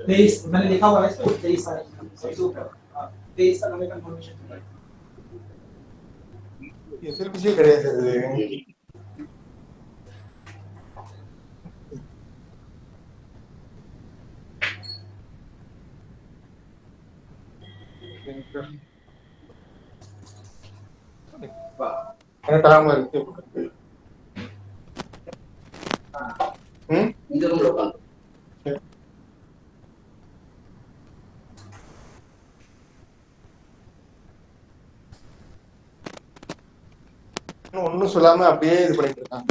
Based, मैंने लिखा हुआ है इसमें तेईस तारीख सबसे ऊपर 23 तक हमें कंफर्मेशन ये फिर किसी खड़े से देंगे मैं काम करते ஒன்னும் சொல்லாம அப்படியே இது பண்ணிட்டு இருக்கான்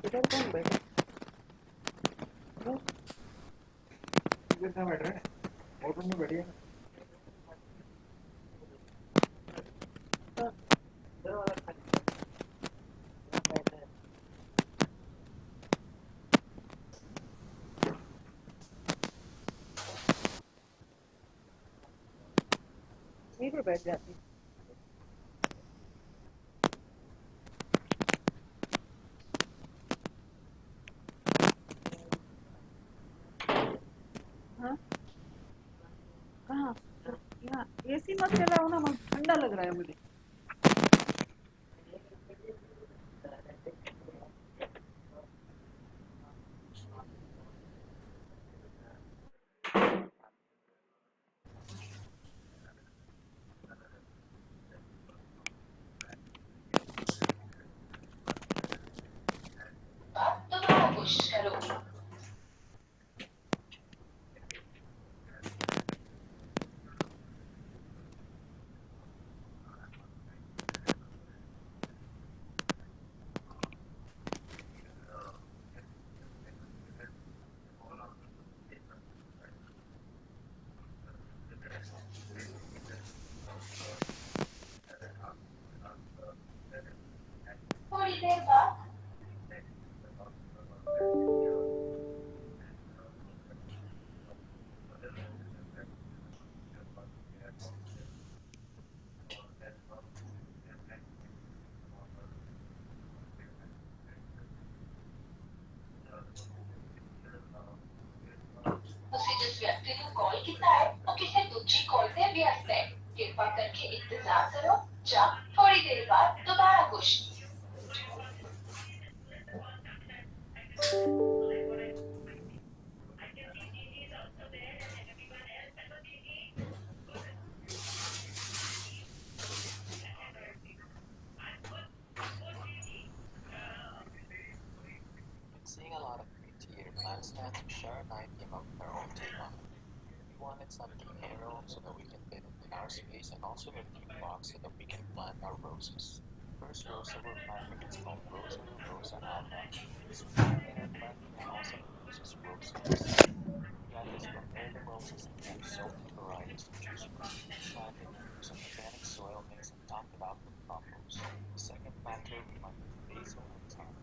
इधर कौन बैठा इधर कहाँ बैठ रहा है होटल में बैठिए इधर वाला खाली बैठा है यहीं पर बैठ जाती हाँ कहाँ यहाँ एसी मत चलाओ ना ठंडा लग रहा है मुझे दोबारा कोशिश करो थोड़ी देर बाद ਤੁਸੀਂ ਜਿਸ ਵਿਅਕਤੀ ਨੂੰ ਕਾਲ ਕੀਤਾ ਹੈ ਉਹ ਕਿਸੇ ਦੂਜੀ ਕਾਲ ਤੇ ਵਿਅਸਤ ਹੈ ਕਿਰਪਾ ਕਰਕੇ ਇੰਤਜ਼ਾਰ ਕਰੋ ਜਾਂ ਥੋੜੀ ਦੇਰ ਬਾਅਦ ਦੁਬਾਰਾ ਕੋਸ਼ਿਸ਼ Seeing a lot of three-tier plan stats, Shar and I came up with our own take on it. We wanted something narrow so that we can fit it in our space and also a few blocks so that we can plant our roses. First rose that we're planting is called Rosa Rosa Alba. This pollinator plant and also produces roses. We got this from heirloom roses and we have so many varieties to choose from. We planted some organic soil mix and topped it off with compost. The second planter we planted basil and thyme.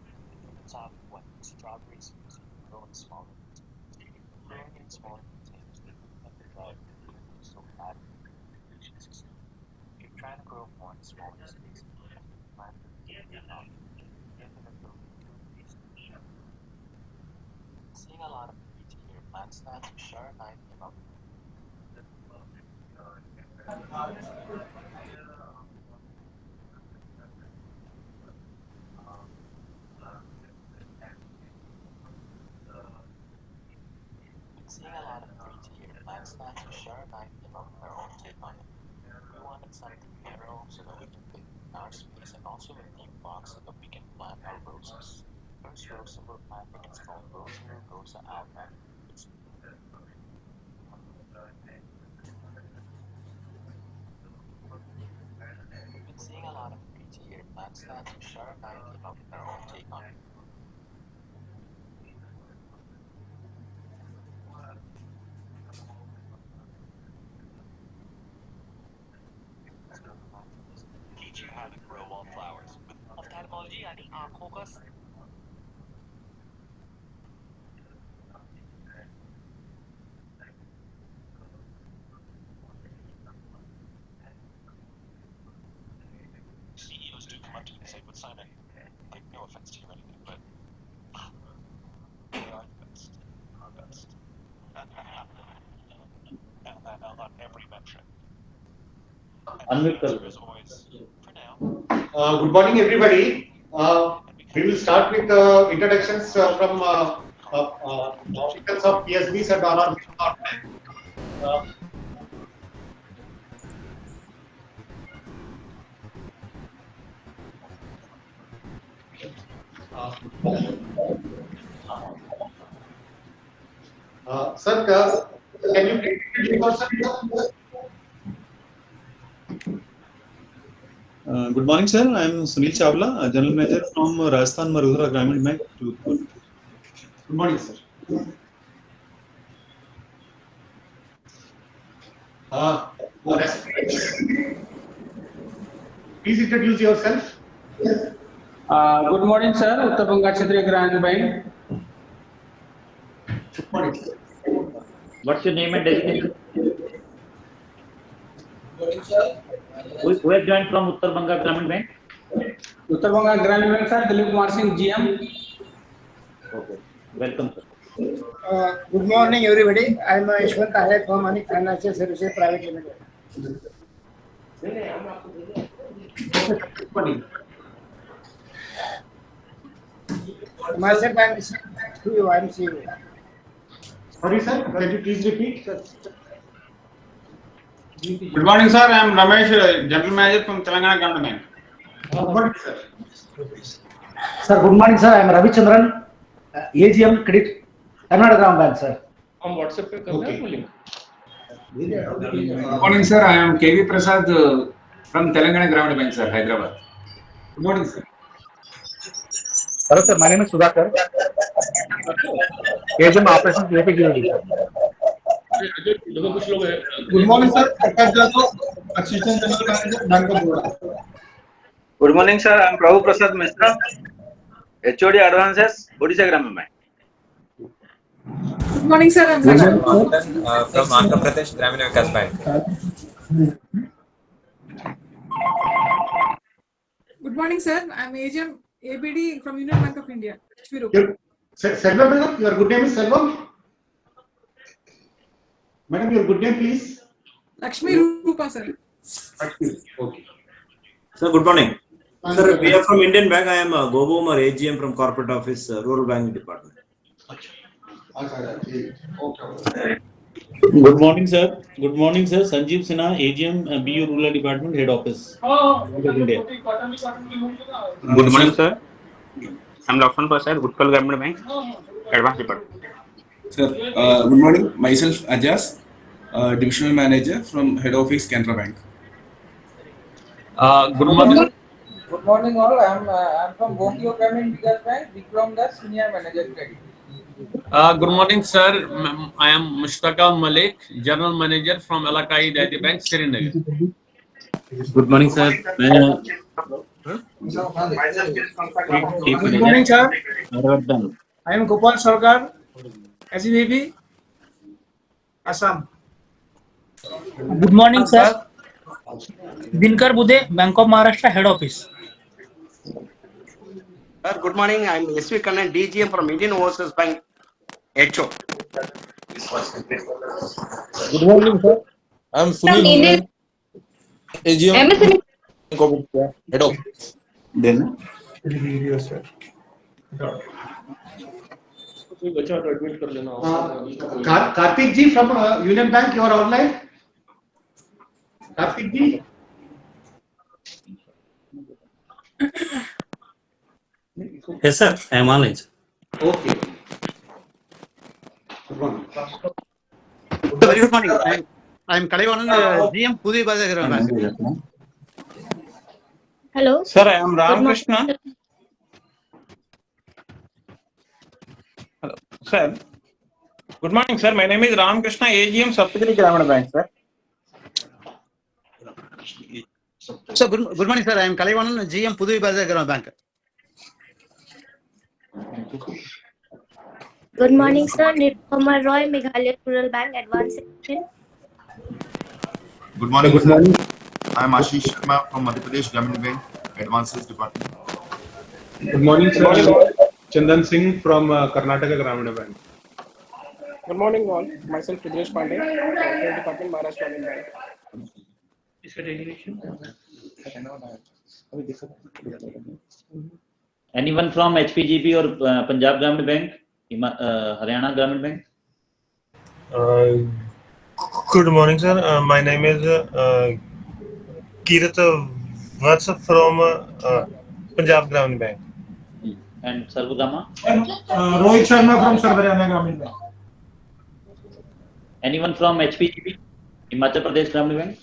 In the top, what strawberries used to grow in smaller containers. Growing in smaller containers, they tend to dry quickly, so add irrigation system. If you're trying to grow more in smaller spaces, plant them out. Give them a Seeing a lot of three-tier plant stands, Shar and I came up plans that Tushar and I came up with our own take on it. We wanted something narrow so that we can fit in our space and also a deep box so that we can plant our roses. First rose that we're planting is called Rosa alba. It's We've been seeing a lot of prettier plants that Tushar and I came up with our own take on it. Teach you how to grow wallflowers with ophthalmology आणि आँखों का CEOs do come up to me and say, "But Simon, take no offense to you or anything, but we are the best, on every metric." And the answer is always, for now. Good morning, everybody. We will start with introductions from officials of PSBs and RRB. Sir, can you introduce yourself? Good morning, sir. I am Sunil Chawla, General Manager from Rajasthan Marudra Gramin Bank. Good morning, sir. Please introduce yourself. Good morning, sir. Uttar Banga Kshatriya Gramin Bank. Good morning, sir. What's your name and designation? Morning, sir. Who have joined from Uttar Banga Gramin Bank? Uttar Banga Gramin Bank, sir. Dilip Kumar Singh, GM. Okay. Welcome, sir. Good morning, everybody. I am Yashwant Ahir from Manik Financial Services Private Limited. Good morning. Myself, I am CEO. I am CEO. Sorry, sir. Can you please repeat? Good morning, sir. I am Ramesh, General Manager from Telangana Gramin Bank. Good morning, sir. Sir, good morning, sir. I am Ravichandran, AGM Credit, Karnataka Gram Bank, sir. On WhatsApp पे करना है बोलिए. Good morning, sir. I am KV Prasad from Telangana Gramin Bank, sir, Hyderabad. Good morning, sir. Hello, sir. My name is Sudhakar. AGM Operations Related Unity. Good morning, sir. Akash Jadhav, Assistant General Manager, Bank of Baroda. Good morning, sir. I am Prabhu Prasad Mishra, HOD Advances, Odisha Gramin Bank. Good morning, sir. I'm Lakshmi. From Andhra Pradesh Gramin Vikas Bank. Good morning, sir. I'm AGM ABD from Union Bank of India. Selvam, madam, your good name is Selvam? Madam, your good name, please. Lakshmi Rupa, sir. Okay. Sir, good morning. Sir, we are from Indian Bank. I am Gobu Umar, AGM from Corporate Office, Rural Banking Department. Good morning, sir. Good morning, sir. Sanjeev Sinha, AGM, BU Rural Department, Head Office. India. Good morning, sir. I am Lakshman Prasad, Utkal Gramin Bank, Advance Department. Sir, good morning. Myself Ajas, Divisional Manager from Head Office, Canara Bank. Good morning. Good morning, all. I'm from Bongio Gramin Vikas Bank, Vikram Das, Senior Manager Credit. Good morning, sir. I am Mushtaka Malik, General Manager from Alakai Dehati Bank, Srinagar. Good morning, sir. Good morning, sir. I am Gopal Sarkar, SEBB, Assam. Good morning, sir. Dinkar Bude, Bank of Maharashtra, Head Office. Sir, good morning. I am SV Kannan, DGM from Indian Overseas Bank, HO. Good morning, sir. I am Sunil Hunde, AGM, Head Office. Then, Karthik ji from Union Bank, you are online. Karthik ji. Yes, sir. I am online. Okay. Very good morning. I am Kalaivanan, GM Pudhi Bazar Bank. Hello. Sir, I am Ramakrishna. Hello, sir. Good morning, sir. My name is Ramakrishna, AGM Saptagiri Gramin Bank, sir. So good morning, sir. I am Kalaivanan, GM Pudhi Bazar Bank. Good morning, sir. Nirupama Roy, Meghalaya Rural Bank, Advanced Section. Good morning. Good morning. I am Ashish Sharma from Madhya Pradesh Gramin Bank, Advances Department. Good morning, sir. Chandan Singh from Karnataka Gramin Bank. Good morning, all. Myself, Ridresh Pandey, Corporate Department, Maharashtra Gramin Bank. Anyone from HPGP or Punjab Gramin Bank, Haryana Gramin Bank? Good morning, sir. My name is Kirat Vatsa from Punjab Gramin Bank. And Sarvagama? Rohit Sharma from Haryana Gramin Bank. Anyone from HPGP, Himachal Pradesh Gramin Bank?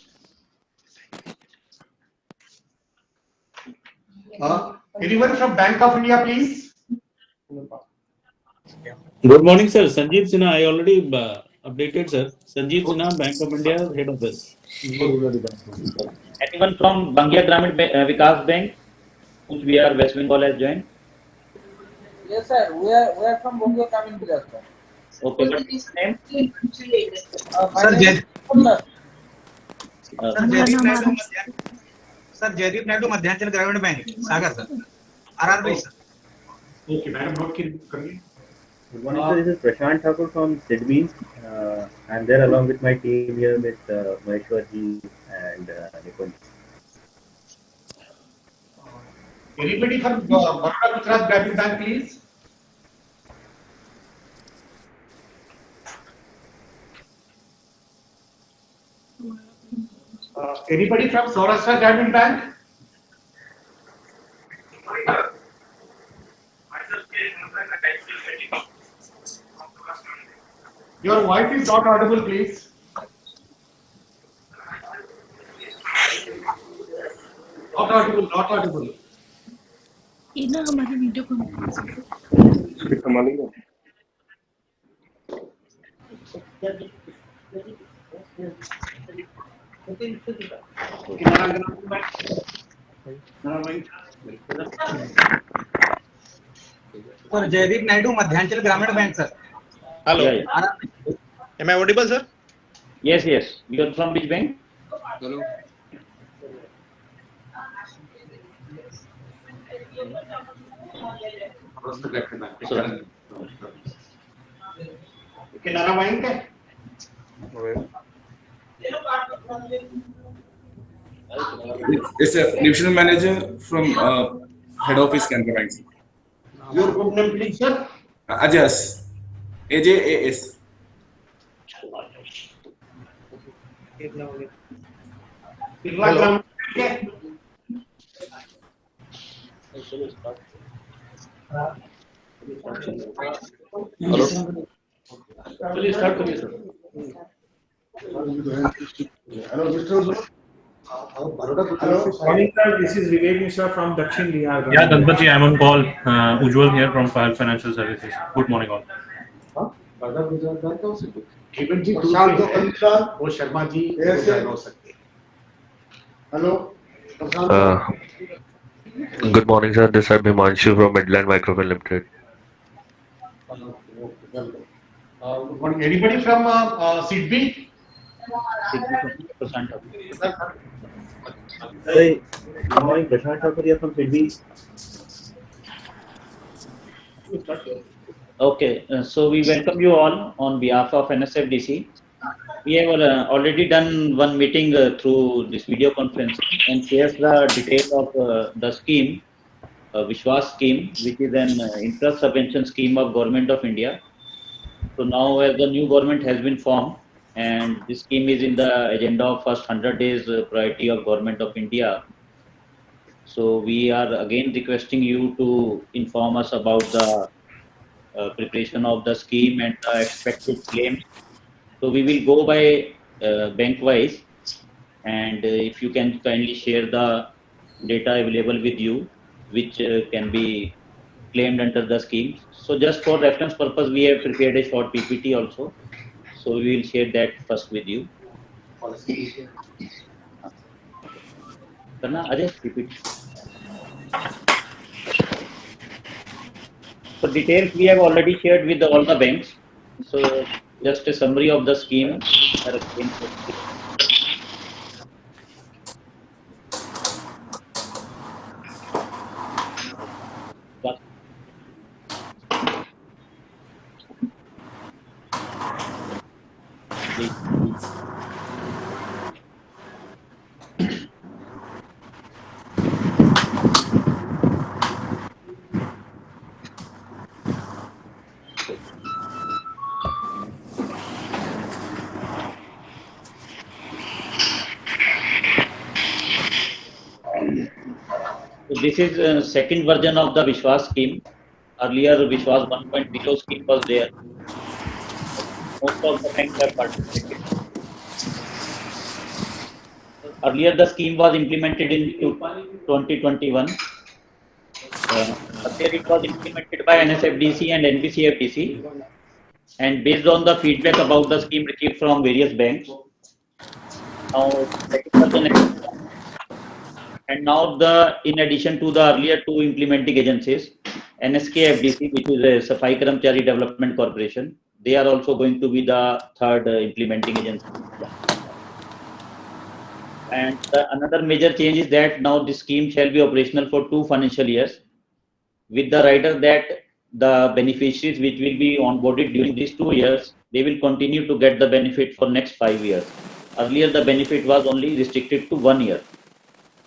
Anyone from Bank of India, please? Good morning, sir. Sanjeev Sinha, I already updated, sir. Sanjeev Sinha, Bank of India, Head Office. Anyone from Bangia Gramin Vikas Bank, which we are West Bengal has joined? Yes, sir. We are from Bongio Gramin Vikas Bank. Okay, what is his name? Sir, Jaideep Naidu, Madhyanchal Gramin Bank, Sagar, sir. RRB, sir. Okay, madam, note kariye. Good morning, sir. This is Prashant Thakur from Sidmi. I'm there along with my team here with Maheshwarji and Nikunj. Anybody from Baroda Gujarat Gramin Bank, please? Anybody from Saurashtra Gramin Bank? Your voice is not audible, please. Not audible, not audible. ये ना हमारी video Sir, Jaideep Naidu, Madhyanchal Gramin Bank, sir. Hello. Yeah, yeah. Am I audible, sir? Yes, yes. You are from which bank? Hello. Canara Bank? It's a divisional manager from head office Canara Bank. Your group name, please, sir. Ajas. AJAS. Hello. Please start, please, sir. Hello, Mr. Morning, sir. This is Vivek Mishra from Dakshin Bihar. Yeah, Ganpati, I'm on call. Ujjwal here from File Financial Services. Good morning, all. Even जी दूसरे हैं, वो शर्मा जी ऐसे हो सकते हैं. Hello. Good morning, sir. This is Himanshu from Midland Microfin Limited. Anybody from Sidbi? Hey, good morning, Prashant Thakur here from Sidbi. Okay, so we welcome you all on behalf of NSFDC. We have already done one meeting through this video conference and shares the detail of the scheme, Vishwas scheme, which is an interest subvention scheme of Government of India So now as the new government has been formed and this scheme is in the agenda of first 100 days priority of Government of India. So we are again requesting you to inform us about the preparation of the scheme and the expected claims. So we will go by bank wise, and if you can kindly share the data available with you, which can be claimed under the scheme. So just for reference purpose, we have prepared a short PPT also. So we will share that first with you. Karna, Ajay, PPT. So details we have already shared with all the banks. So just a summary of the scheme. So this is a second version of the Vishwas scheme. Earlier Vishwas 1.0 scheme was there. Most of the banks have participated. Earlier the scheme was implemented in 2021. Earlier it was implemented by NSFDC and NBCFDC. And based on the feedback about the scheme received from various banks, now second version. And now in addition to the earlier two implementing agencies, NSKFDC, which is a Safai Karamchari Development Corporation, they are also going to be the third implementing agency. And another major change is that now this scheme shall be operational for 2 financial years, with the rider that the beneficiaries which will be onboarded during these 2 years, they will continue to get the benefit for next 5 years. Earlier the benefit was only restricted to 1 year.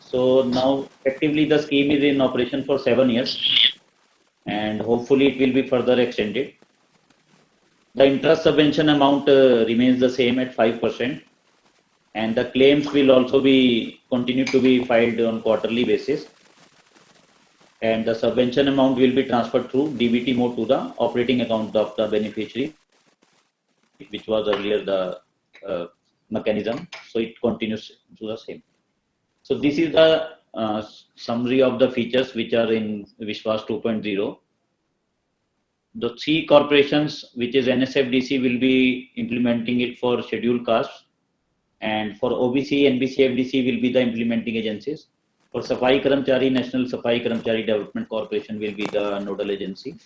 So now effectively the scheme is in operation for 7 years and hopefully it will be further extended. The interest subvention amount remains the same at 5% and the claims will also be continue to be filed on quarterly basis. And the subvention amount will be transferred through DBT mode to the operating account of the beneficiary, which was earlier the mechanism. So it continues to the same. So this is the summary of the features which are in Vishwas 2.0. The 3 corporations, which is NSFDC, will be implementing it for scheduled castes, and for OBC, NBCFDC will be the implementing agencies. For Safai Karamchari, National Safai Karamchari Development Corporation will be the nodal agency.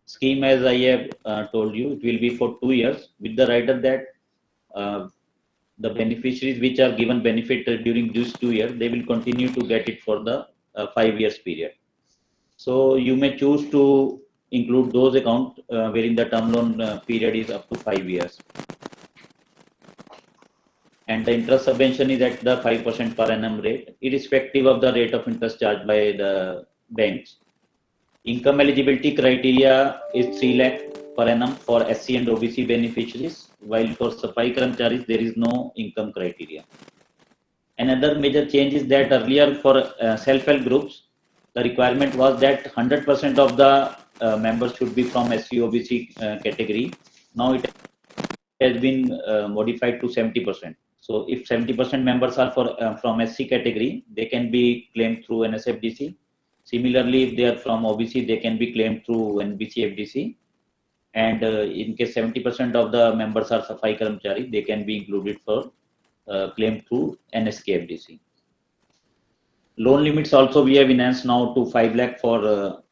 Scheme, as I have told you, it will be for 2 years, with the rider that the beneficiaries which are given benefit during these 2 years, they will continue to get it for the 5 years period. So you may choose to include those accounts wherein the term loan period is up to 5 years. And the interest subvention is at the 5% per annum rate, irrespective of the rate of interest charged by the banks. Income eligibility criteria is 3 lakh per annum for SC and OBC beneficiaries, while for Safai Karamcharis there is no income criteria. Another major change is that earlier for self-help groups, the requirement was that 100% of the members should be from SC OBC category. Now it has been modified to 70%. So if 70% members are from SC category, they can be claimed through NSFDC. Similarly, if they are from OBC, they can be claimed through NBCFDC. And in case 70% of the members are Safai Karamchari, they can be included for claim through NSKFDC. Loan limits also we have enhanced now to 5 lakh for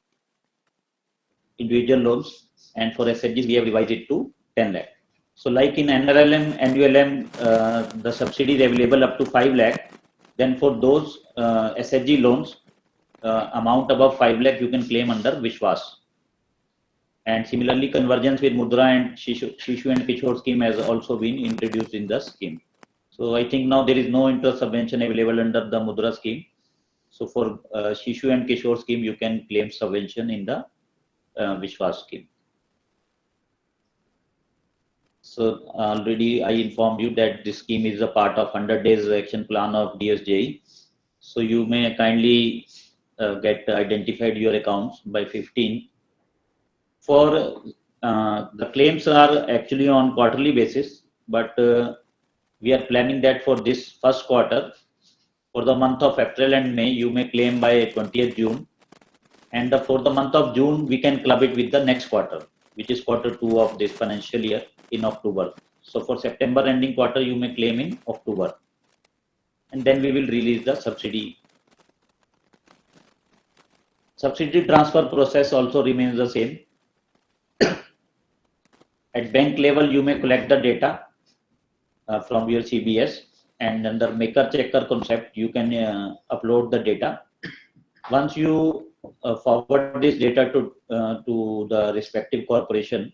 individual loans, and for SHGs we have revised it to 10 lakh. So like in NRLM, NULM, the subsidy is available up to 5 lakh. Then for those SHG loans, amount above 5 lakh you can claim under Vishwas. And similarly, convergence with Mudra and Shishu and Kishore scheme has also been introduced in the scheme. So I think now there is no interest subvention available under the Mudra scheme. So for Shishu and Kishore scheme, you can claim subvention in the Vishwas scheme. So already I informed you that this scheme is a part of 100 days action plan of DSJE. So you may kindly get identified your accounts by 15. For the claims are actually on quarterly basis, but we are planning that for this first quarter, for the month of April and May, you may claim by 20th June. And for the month of June, we can club it with the next quarter, which is quarter 2 of this financial year in October. So for September ending quarter, you may claim in October. And then we will release the subsidy. Subsidy transfer process also remains the same. At bank level, you may collect the data from your CBS, and under maker checker concept, you can upload the data. Once you forward this data to the respective corporation,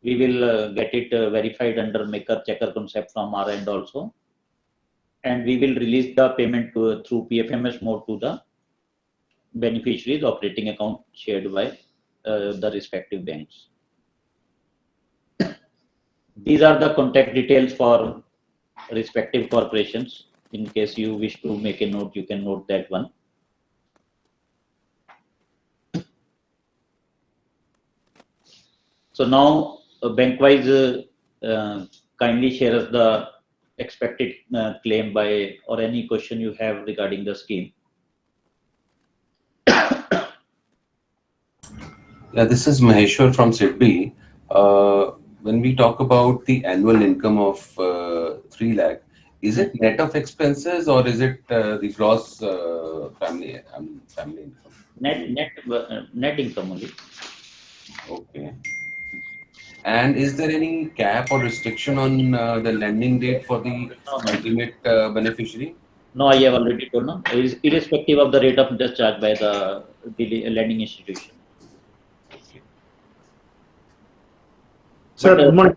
we will get it verified under maker checker concept from our end also, and we will release the payment through PFMS mode to the beneficiaries operating account shared by the respective banks. These are the contact details for respective corporations. In case you wish to make a note, you can note that one. So now, bank-wise, kindly share us the expected claim by, or any question you have regarding the scheme. Yeah, this is Maheshwar from SIDBI. When we talk about the annual income of 3 lakh, is it net of expenses or is it the gross family income? Net income only. Okay. And is there any cap or restriction on the lending date for the ultimate beneficiary? No, I have already told. No, it is irrespective of the rate of interest charged by the lending institution. Sir, good morning.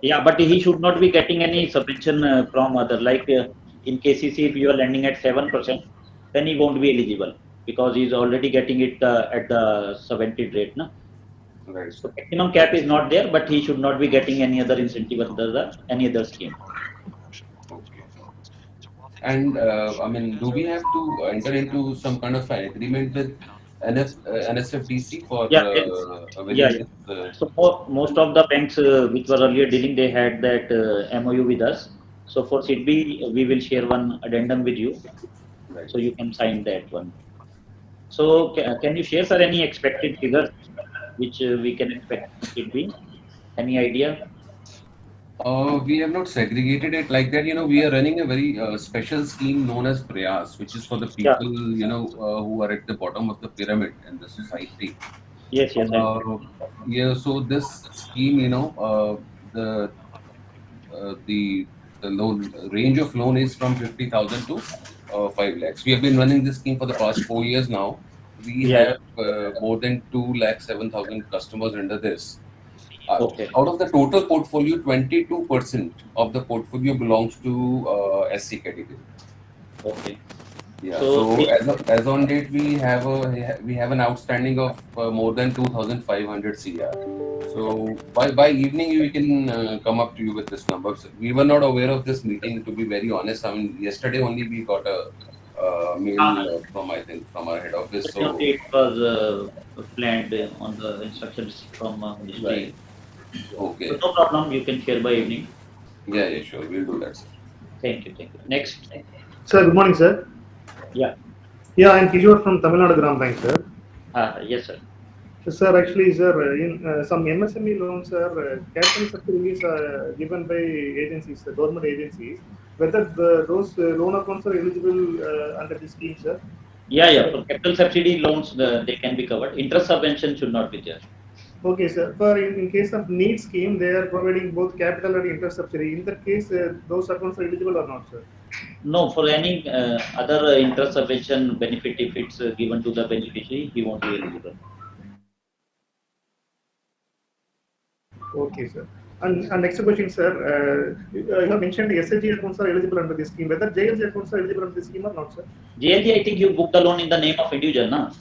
Yeah, but he should not be getting any subvention from other. Like in KCC, if you are lending at 7%, then he won't be eligible because he is already getting it at the subvented rate. No? Right. So maximum cap is not there, but he should not be getting any other incentive under any other scheme. Okay. And I mean, do we have to enter into some kind of an agreement with NSFDC for So most of the banks which were earlier dealing, they had that MOU with us. So for SIDBI, we will share one addendum with you, right. So you can sign that one. So can you share, sir, any expected figures which we can expect from SIDBI? Any idea? We have not segregated it like that. You know, we are running a very special scheme known as Prayas, which is for the people, you know, who are at the bottom of the pyramid in the society. Yes. Yeah. So this scheme, you know, the loan range of loan is from 50,000 to 5 lakhs. We have been running this scheme for the past 4 years now. We have more than 2,07,000 customers under this. Okay. Out of the total portfolio, 22% of the portfolio belongs to SC category. Okay. Yeah. So as on date, we have an outstanding of more than 2,500 CR. So by evening we can come up to you with this number. So we were not aware of this meeting, to be very honest. I mean, yesterday only we got a mail from our head office. So it was planned on the instructions from Ministry. Right. Okay. So no problem. You can share by evening. Yeah, sure. We'll do that, sir. Thank you. Next. Sir, good morning, sir. Yeah. Yeah, I'm Kishore from Tamil Nadu Gram Bank, sir. Yes, sir. Sir, actually, sir, in some MSME loans, sir, capital subsidies are given by agencies, government agencies. Whether those loan accounts are eligible under this scheme, sir? Yeah. For capital subsidy loans, they can be covered. Interest subvention should not be there. Okay, sir. For in case of NEET scheme, they are providing both capital and interest subsidy. In that case, those accounts are eligible or not, sir? No, for any other interest subvention benefit, if it's given to the beneficiary, he won't be eligible. Okay, sir. And next question, sir. You have mentioned the SHG accounts are eligible under this scheme. Whether JLG accounts are eligible under this scheme or not, sir? JLG, I think you booked the loan in the name of individual, na?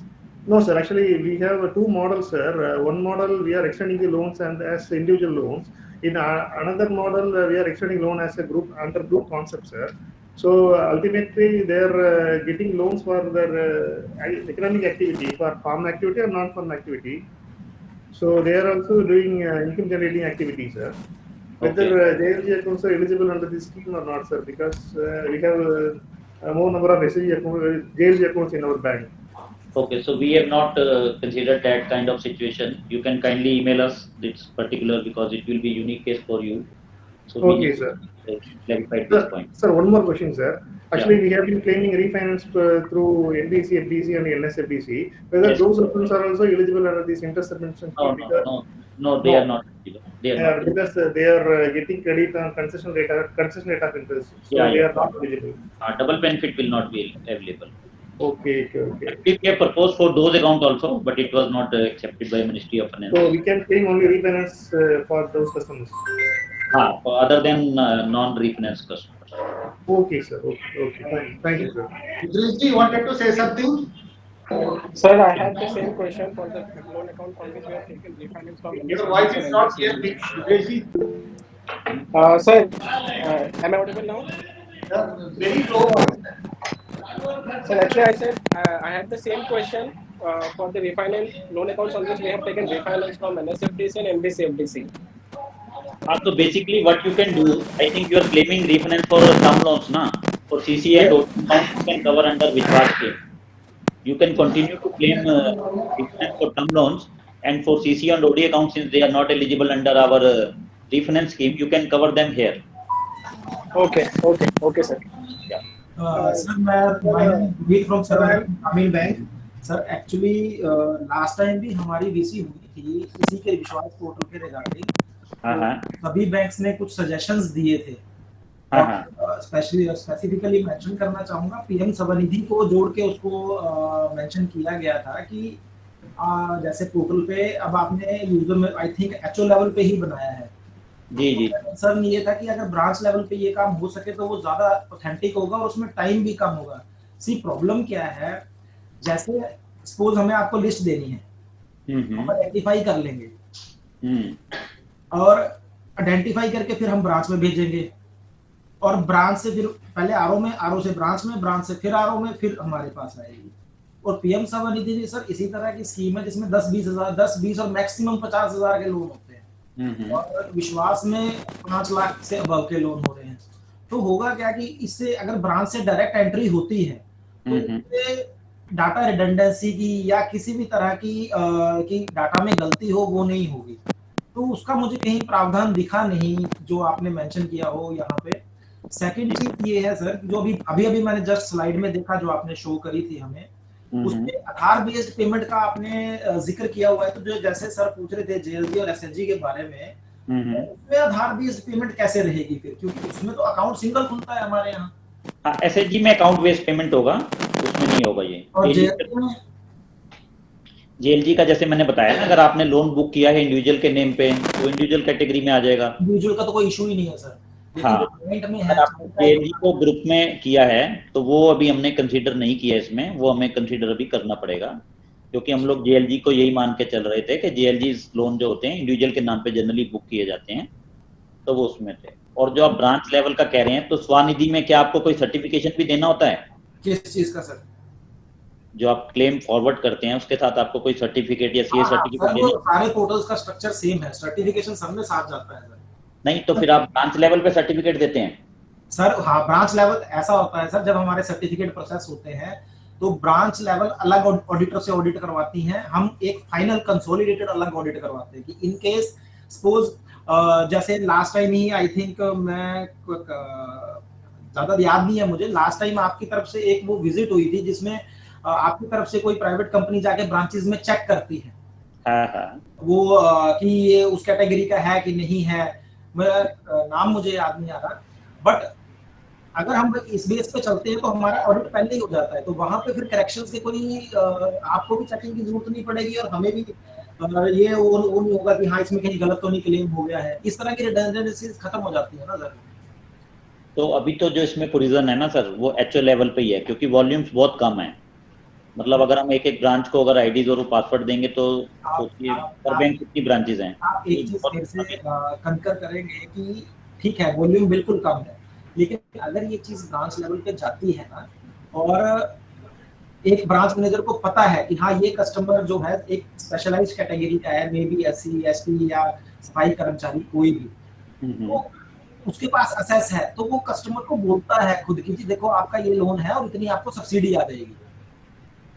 No, sir. Actually, we have two models, sir. One model we are extending the loans and as individual loans. in another model, we are extending loan as a group under group concept, sir. So ultimately, they're getting loans for their economic activity, for farm activity or non-farm activity. So they are also doing income generating activities, sir. Whether JLG accounts are eligible under this scheme or not, sir, because we have more number of JLG accounts in our bank. Okay, so we have not considered that kind of situation. You can kindly email us this particular, because it will be unique case for you. So Okay, sir. Clarified this point. Sir, one more question, sir. Actually, we have been claiming refinance through NBC, FDC, and NSFDC. Whether those accounts are also eligible under this interest subvention? No, they are not eligible. They are not eligible. Because they are getting credit on concession rate of interest. So they are not eligible. Double benefit will not be available. Okay. We have proposed for those accounts also, but it was not accepted by Ministry of Finance. So we can claim only refinance for those customers. Other than non-refinance customers. Okay, sir. Okay. Thank you, sir. Idrisji, you wanted to say something? Sir, I had the same question for the loan account for which we have taken refinance from. Your voice is not clear, Idrisji. Sir, am I audible now? Very low. Sir, actually, I said I had the same question for the refinance loan accounts on which we have taken refinance from NSFDC and NBCFDC. So basically, what you can do, I think you are claiming refinance for term loans, na? For CC and OD accounts, you can cover under Vishwas scheme. You can continue to claim refinance for term loans, and for CC and OD accounts, since they are not eligible under our refinance scheme, you can cover them here. Okay, sir. Sir, मैं from Grameen Bank. Sir, actually last time भी हमारी VC हुई थी इसी के विश्वास portal के regarding. सभी बैंक्स ने कुछ सजेशंस दिए थे। स्पेसिफिकली मेंशन करना चाहूंगा, पीएम स्वनिधि को जोड़ के उसको मेंशन किया गया था कि जैसे पोर्टल पे अब आपने यूजर में आई थिंक एचओ लेवल पे ही बनाया है। जी। सर ये था कि अगर ब्रांच लेवल पे ये काम हो सके तो वो ज्यादा ऑथेंटिक होगा और उसमें टाइम भी कम होगा। सी प्रॉब्लम क्या है, जैसे सपोज हमें आपको लिस्ट देनी है, हम आइडेंटिफाई कर लेंगे और आइडेंटिफाई करके फिर हम ब्रांच में भेजेंगे और ब्रांच से फिर पहले आरओ से ब्रांच में फिर आरओ में फिर हमारे पास आएगी। और पीएम स्वनिधि भी सर इसी तरह की स्कीम है जिसमें 10-20 और मैक्सिमम 50,000 के लोन होते हैं और विश्वास में 5 लाख से अबव के लोन हो रहे हैं। तो होगा क्या कि इससे अगर ब्रांच से डायरेक्ट एंट्री होती है तो इससे डाटा रिडंडेंसी की या किसी भी तरह की डाटा में गलती हो वो नहीं होगी। तो उसका मुझे कहीं प्रावधान दिखा नहीं जो आपने मेंशन किया हो यहाँ पे। सेकंड चीज ये है सर, जो अभी मैंने जस्ट स्लाइड में देखा जो आपने शो करी थी हमें, उसमें आधार बेस्ड पेमेंट का आपने जिक्र किया हुआ है। तो जो जैसे सर पूछ रहे थे जेएलजी और एसएचजी के बारे में, उसमें आधार बेस्ड पेमेंट कैसे रहेगी फिर, क्योंकि उसमें तो अकाउंट सिंगल खुलता है हमारे यहाँ। एसएचजी में अकाउंट बेस्ड पेमेंट होगा, उसमें नहीं होगा ये। और जेएलजी का जैसे मैंने बताया ना, अगर आपने लोन बुक किया है इंडिविजुअल के नेम पे तो इंडिविजुअल कैटेगरी में आ जाएगा। इंडिविजुअल का तो कोई इशू ही नहीं है सर। अगर आपने जेएलजी को ग्रुप में किया है तो वो अभी हमने कंसीडर नहीं किया इसमें, वो हमें कंसीडर अभी करना पड़ेगा, क्योंकि हम लोग जेएलजी को यही मान के चल रहे थे कि जेएलजी लोन जो होते हैं इंडिविजुअल के नाम पे जनरली बुक किए जाते हैं, तो वो उसमें थे। और जो आप ब्रांच लेवल का कह रहे हैं, तो स्वनिधि में क्या आपको कोई सर्टिफिकेशन भी देना होता है? किस चीज का सर? जो आप क्लेम फॉरवर्ड करते हैं उसके साथ आपको कोई सर्टिफिकेट या सीए सर्टिफिकेट देना? सारे पोर्टल्स का स्ट्रक्चर सेम है, सर्टिफिकेशन सब में साथ जाता है सर। नहीं तो फिर आप ब्रांच लेवल पे सर्टिफिकेट देते हैं? सर हाँ, ब्रांच लेवल ऐसा होता है सर, जब हमारे सर्टिफिकेट प्रोसेस होते हैं तो ब्रांच लेवल अलग ऑडिटर से ऑडिट करवाती हैं, हम एक फाइनल कंसोलिडेटेड अलग ऑडिट करवाते हैं कि इन केस सपोज जैसे last time he I think मैं ज्यादा याद नहीं है मुझे, लास्ट टाइम आपकी तरफ से एक वो विजिट हुई थी जिसमें आपकी तरफ से कोई प्राइवेट कंपनी जाके ब्रांचेस में चेक करती है वो कि ये उस कैटेगरी का है कि नहीं है, नाम मुझे याद नहीं आ रहा। बट अगर हम इस बेस पे चलते हैं तो हमारा ऑडिट पहले ही हो जाता है, तो वहां पे फिर करेक्शंस के कोई आपको भी चेकिंग की जरूरत नहीं पड़ेगी और हमें भी ये वो नहीं होगा कि हाँ इसमें कहीं गलत तो नहीं क्लेम हो गया है। इस तरह की रिडंडेंसीज खत्म हो जाती है ना सर। तो अभी तो जो इसमें प्रोविजन है ना सर, वो एचओ लेवल पे ही है, क्योंकि वॉल्यूम्स बहुत कम है। मतलब अगर हम एक एक ब्रांच को अगर आईडीज और पासवर्ड देंगे तो सोचिए पर बैंक कितनी ब्रांचेज हैं। आप एक चीज मेरे से कंकर करेंगे कि ठीक है वॉल्यूम बिल्कुल कम है, लेकिन अगर ये चीज ब्रांच लेवल पे जाती है ना और एक ब्रांच मैनेजर को पता है कि हाँ ये कस्टमर जो है एक स्पेशलाइज्ड कैटेगरी का है, मे बी एससी एसटी या सफाई कर्मचारी कोई भी, तो उसके पास असेस है तो वो कस्टमर को बोलता है खुद की कि देखो आपका ये लोन है और इतनी आपको सब्सिडी आ जाएगी।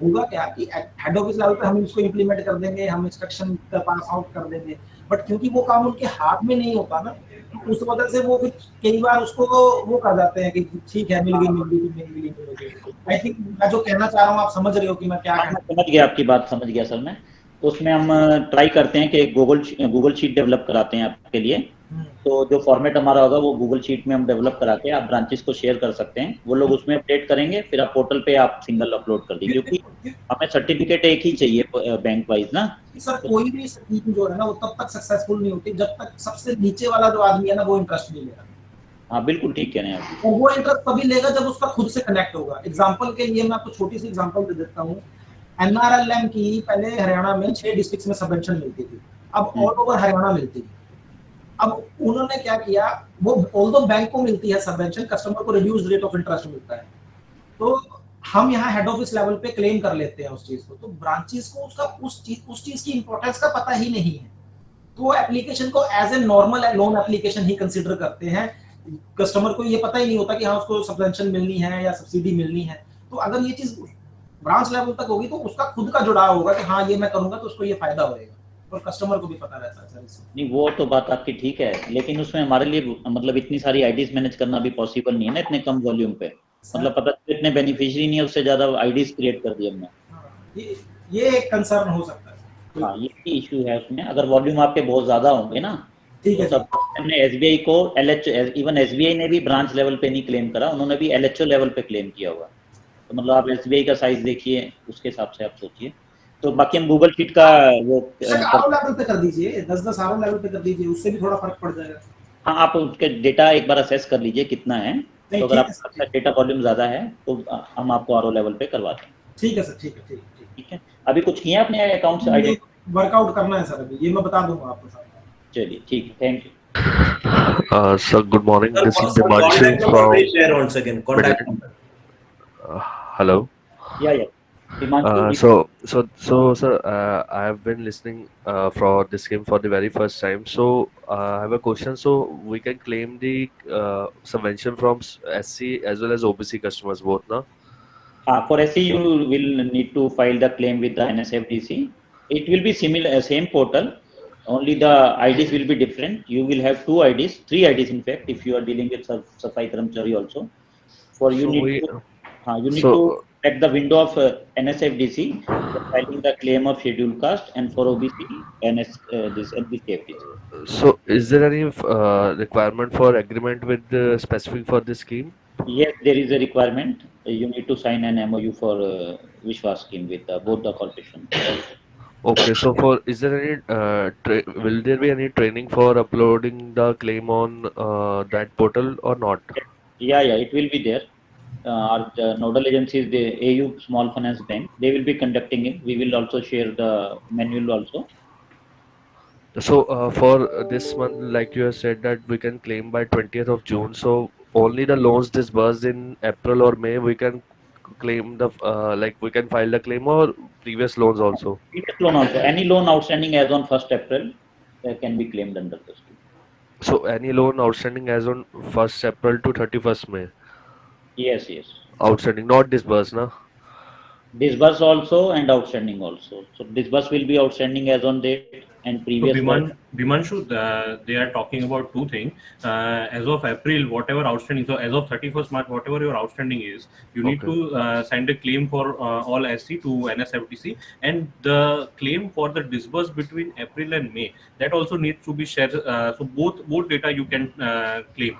होगा क्या कि हेड ऑफिस लेवल पे हम इसको इम्प्लीमेंट कर देंगे, हम इंस्ट्रक्शन का पास आउट कर देंगे, बट क्योंकि वो काम उनके हाथ में नहीं होता ना, तो उस वजह से वो फिर कई बार उसको वो कर जाते हैं कि ठीक है मिल गई। आई थिंक मैं जो कहना चाह रहा हूँ आप समझ रहे हो कि मैं क्या समझ गया, आपकी बात समझ गया सर मैं। उसमें हम ट्राई करते हैं कि गूगल शीट डेवलप कराते हैं आपके लिए, तो जो फॉर्मेट हमारा होगा वो गूगल शीट में हम डेवलप करा के आप ब्रांचेस को शेयर कर सकते हैं, वो लोग उसमें अपडेट करेंगे, फिर आप पोर्टल पे आप सिंगल अपलोड कर दीजिए, क्योंकि हमें सर्टिफिकेट एक ही चाहिए बैंक वाइज ना। सर कोई भी स्कीम जो है ना वो तब तक सक्सेसफुल नहीं होती जब तक सबसे नीचे वाला जो आदमी है ना वो इंटरेस्ट नहीं ले रहा। हाँ बिल्कुल ठीक कह रहे हैं आप। और वो इंटरेस्ट तभी लेगा जब उसका खुद से कनेक्ट होगा। एग्जांपल के लिए मैं आपको छोटी सी एग्जांपल दे देता हूँ। एनआरएलएम की पहले हरियाणा में 6 डिस्ट्रिक्ट्स में सबवेंशन मिलती थी, अब ऑल ओवर हरियाणा मिलती है। अब उन्होंने क्या किया, वो ऑल्दो बैंक को मिलती है सबवेंशन, कस्टमर को रिड्यूस्ड रेट ऑफ इंटरेस्ट मिलता है, तो हम यहाँ हेड ऑफिस लेवल पे क्लेम कर लेते हैं उस चीज को। तो ब्रांचेस को उसका उस चीज की इंपॉर्टेंस का पता ही नहीं है, तो वो एप्लीकेशन को as a normal loan application ही कंसीडर करते हैं। कस्टमर को ये पता ही नहीं होता कि हाँ उसको सबवेंशन मिलनी है या सब्सिडी मिलनी है। तो अगर ये चीज ब्रांच लेवल तक होगी तो उसका खुद का जुड़ाव होगा कि हाँ ये मैं करूंगा तो उसको ये फायदा होगा, और कस्टमर को भी पता रहता है सर इससे। नहीं वो तो बात आपकी ठीक है, लेकिन उसमें हमारे लिए मतलब इतनी सारी आईडीज मैनेज करना भी पॉसिबल नहीं है ना इतने कम वॉल्यूम पे। मतलब पता इतने बेनिफिशियरी नहीं है, उससे ज्यादा आईडीज क्रिएट कर दी हमने। ये एक कंसर्न हो सकता है। हाँ ये इशू है उसमें, अगर वॉल्यूम आपके बहुत ज्यादा होंगे ना, ठीक है। तो हमने एसबीआई को इवन एसबीआई ने भी ब्रांच लेवल पे नहीं क्लेम करा, उन्होंने भी एलएचओ लेवल पे क्लेम किया होगा। तो मतलब आप एसबीआई का साइज देखिए, उसके हिसाब से आप सोचिए। तो बाकी हम गूगल शीट का वो आरओ लेवल पे कर दीजिए, 10-10 आरओ लेवल पे कर दीजिए, उससे भी थोड़ा फर्क पड़ जाएगा। हाँ आप उसके डेटा एक बार असेस कर लीजिए कितना है, तो अगर आपका डेटा वॉल्यूम ज्यादा है तो हम आपको आरओ लेवल पे करवाते हैं। ठीक है सर, ठीक है ठीक है। अभी कुछ किया अपने अकाउंट से आईडी वर्कआउट करना है सर, अभी ये मैं बता दूंगा आपको सर। चलिए ठीक है, thank you. Sir, good morning. This is Dimanshu from. Share once again. Contact number. Hello. Yeah. So sir, I have been listening for this scheme for the very first time. So I have a question. So we can claim the subvention from SC as well as OBC customers both, na? For SC you will need to file the claim with the NSFDC. It will be similar, same portal. Only the IDs will be different. You will have 2 IDs, 3 IDs in fact, if you are dealing with Safai Karamchari also. For you So need to check the window of NSFDC for filing the claim of scheduled caste, and for OBC this NBCFDC. So is there any requirement for agreement with specific for this scheme? Yes, there is a requirement. You need to sign an MOU for Vishwas scheme with both the corporation. Okay, so is there any will there be any training for uploading the claim on that portal or not? Yeah, it will be there. Our nodal agency is the AU Small Finance Bank. They will be conducting it. We will also share the manual also. So for this month, like you have said that we can claim by 20th of June. So only the loans disbursed in April or May we can claim the like we can file the claim, or previous loans also? Previous loan also. Any loan outstanding as on 1st April can be claimed under the scheme. So any loan outstanding as on 1st April to 31st May? Yes. Outstanding, not disbursed, na? Disbursed also and outstanding also. So disbursed will be outstanding as on date, and previous. So Dimanshu, they are talking about 2 things. As of April, whatever outstanding, so as of 31st March, whatever your outstanding is, you need to send a claim for all SC to NSFDC, and the claim for the disbursed between April and May, that also needs to be shared. So both data you can claim.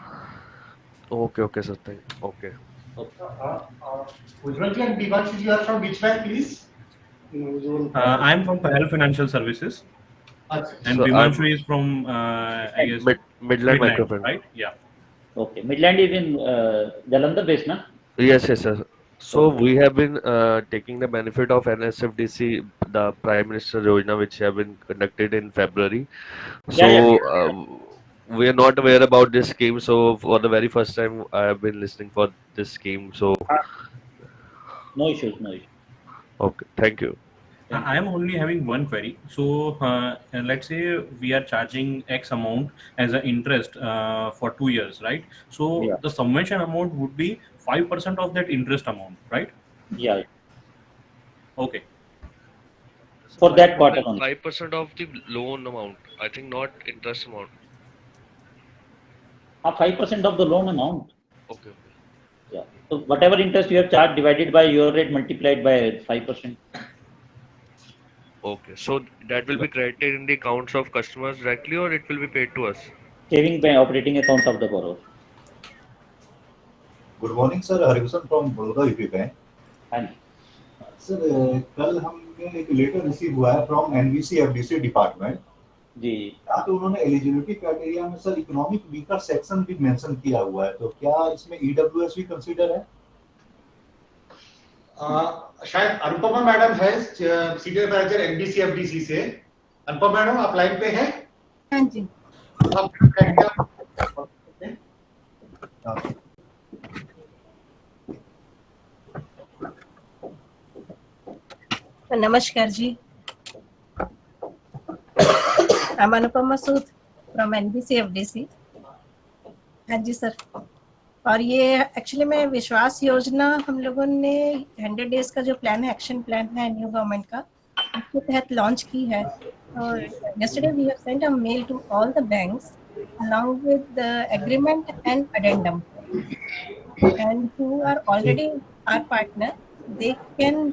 Okay, sir. Okay. Ujjwalji and Dimanshu, you are from which bank, please? I am from Pahal Financial Services. And So Dimanshu is from I guess Midland Microfinance, right? Yeah. Okay, Midland is in Jalandhar based, na? Yes, sir. So we have been taking the benefit of NSFDC, the Prime Minister Yojana, which have been conducted in February. So we are not aware about this scheme. So for the very first time, I have been listening for this scheme. So no issues, no issues. Okay, thank you. I am only having one query. So let's say we are charging X amount as an interest for 2 years, right? So the subvention amount would be 5% of that interest amount, right? Yeah. Okay. For that quarter only. 5% of the loan amount. I think not interest amount. 5% of the loan amount. Okay. Yeah. So whatever interest you have charged divided by your rate multiplied by 5%. Okay, so that will be credited in the accounts of customers directly, or it will be paid to us? Saving by operating account of the borrower. Good morning sir, Haribhushan from Baroda UP bank. Sir कल हमने एक letter receive हुआ है from NBC FDC department जी, यहाँ पे उन्होंने eligibility criteria में sir economic weaker section भी मेंशन किया हुआ है, तो क्या इसमें ईडब्ल्यूएस भी कंसीडर है? शायद अनुपमा मैडम है, सीनियर मैनेजर एनबीसी एफडीसी से। अनुपमा मैडम आप लाइन पे हैं? हाँ जी। नमस्कार जी, I'm Anupama Sood from NBC FDC. हाँ जी सर, और ये एक्चुअली में विश्वास योजना हम लोगों ने 100 डेज का जो प्लान है, एक्शन प्लान है न्यू गवर्नमेंट का, उसके तहत लॉन्च की है। और yesterday we have sent a mail to all the banks along with the agreement and addendum, and who are already our partner, they can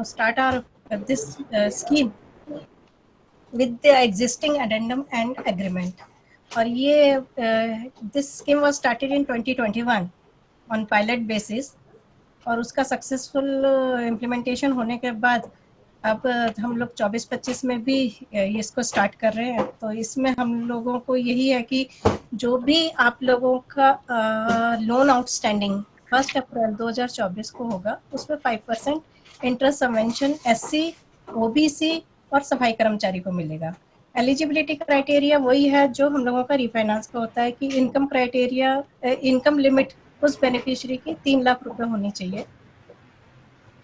start our this scheme with the existing addendum and agreement. और ये this scheme was started in 2021 on pilot basis, और उसका successful implementation होने के बाद अब हम लोग 24-25 में भी इसको स्टार्ट कर रहे हैं। तो इसमें हम लोगों को यही है कि जो भी आप लोगों का लोन आउटस्टैंडिंग 1 अप्रैल 2024 को होगा, उसमें 5% इंटरेस्ट सबवेंशन एससी, ओबीसी और सफाई कर्मचारी को मिलेगा। एलिजिबिलिटी क्राइटेरिया वही है जो हम लोगों का रिफाइनेंस का होता है कि इनकम क्राइटेरिया, इनकम लिमिट उस बेनिफिशियरी की 3 लाख रुपए होनी चाहिए,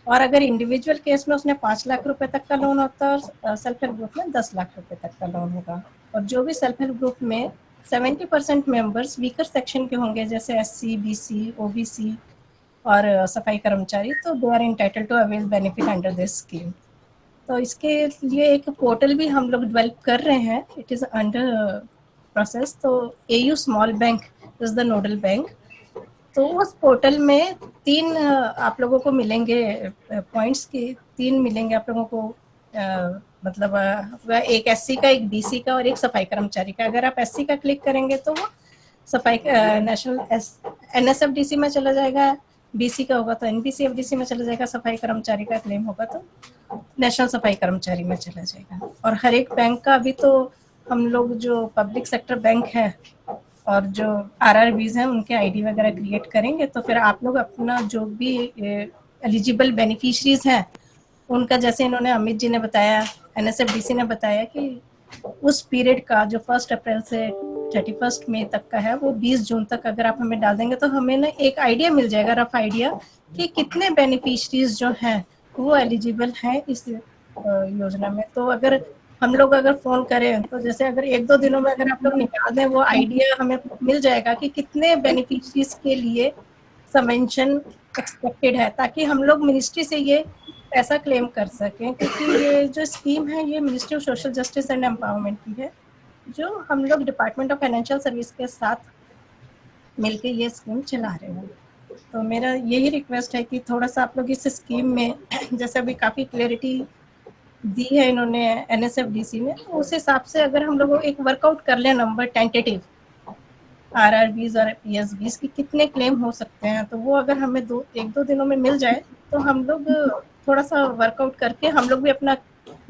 और अगर इंडिविजुअल केस में उसने 5 लाख रुपए तक का लोन होता है और सेल्फ हेल्प ग्रुप में 10 लाख रुपए तक का लोन होगा। और जो भी सेल्फ हेल्प ग्रुप में 70% मेंबर्स वीकर सेक्शन के होंगे, जैसे एससी, बीसी, ओबीसी और सफाई कर्मचारी, तो they are entitled to avail benefit under this scheme. तो इसके लिए एक पोर्टल भी हम लोग डेवलप कर रहे हैं, इट इज़ अंडर प्रोसेस। तो AU small bank is the nodal bank. तो उस पोर्टल में 3 आप लोगों को मिलेंगे पॉइंट्स के, 3 मिलेंगे आप लोगों को, मतलब एक एससी का, एक बीसी का और एक सफाई कर्मचारी का। अगर आप एससी का क्लिक करेंगे तो वो सफाई नेशनल एनएसएफडीसी में चला जाएगा, बीसी का होगा तो एनबीसी एफडीसी में चला जाएगा, सफाई कर्मचारी का क्लेम होगा तो नेशनल सफाई कर्मचारी में चला जाएगा। और हर एक बैंक का अभी तो हम लोग जो पब्लिक सेक्टर बैंक है और जो आरआरबीज हैं उनके आईडी वगैरह क्रिएट करेंगे, तो फिर आप लोग अपना जो भी एलिजिबल बेनिफिशरीज हैं उनका, जैसे इन्होंने अमित जी ने बताया, एनएसएफडीसी ने बताया कि उस पीरियड का जो 1 अप्रैल से 31 मई तक का है, वो 20 जून तक अगर आप हमें डाल देंगे तो हमें ना एक आइडिया मिल जाएगा, रफ आइडिया, कि कितने बेनिफिशरीज जो हैं वो एलिजिबल हैं इस योजना में। तो अगर हम लोग अगर फोन करें तो जैसे अगर 1-2 दिनों में अगर आप लोग निकाल दें, वो आइडिया हमें मिल जाएगा कि कितने बेनिफिशरीज के लिए सबवेंशन एक्सपेक्टेड है, ताकि हम लोग मिनिस्ट्री से ये पैसा क्लेम कर सकें। क्योंकि ये जो स्कीम है ये ministry of social justice and empowerment की है, जो हम लोग डिपार्टमेंट ऑफ फाइनेंशियल सर्विस के साथ मिलके ये स्कीम चला रहे हैं। तो मेरा यही रिक्वेस्ट है कि थोड़ा सा आप लोग इस स्कीम में, जैसे अभी काफ़ी क्लैरिटी दी है इन्होंने एनएसएफडीसी में, तो उस हिसाब से अगर हम लोग एक वर्कआउट कर लें नंबर टेंटेटिव आरआरबीज और पीएसबीज की कितने क्लेम हो सकते हैं, तो वो अगर हमें 1-2 दिनों में मिल जाए तो हम लोग थोड़ा सा वर्कआउट करके हम लोग भी अपना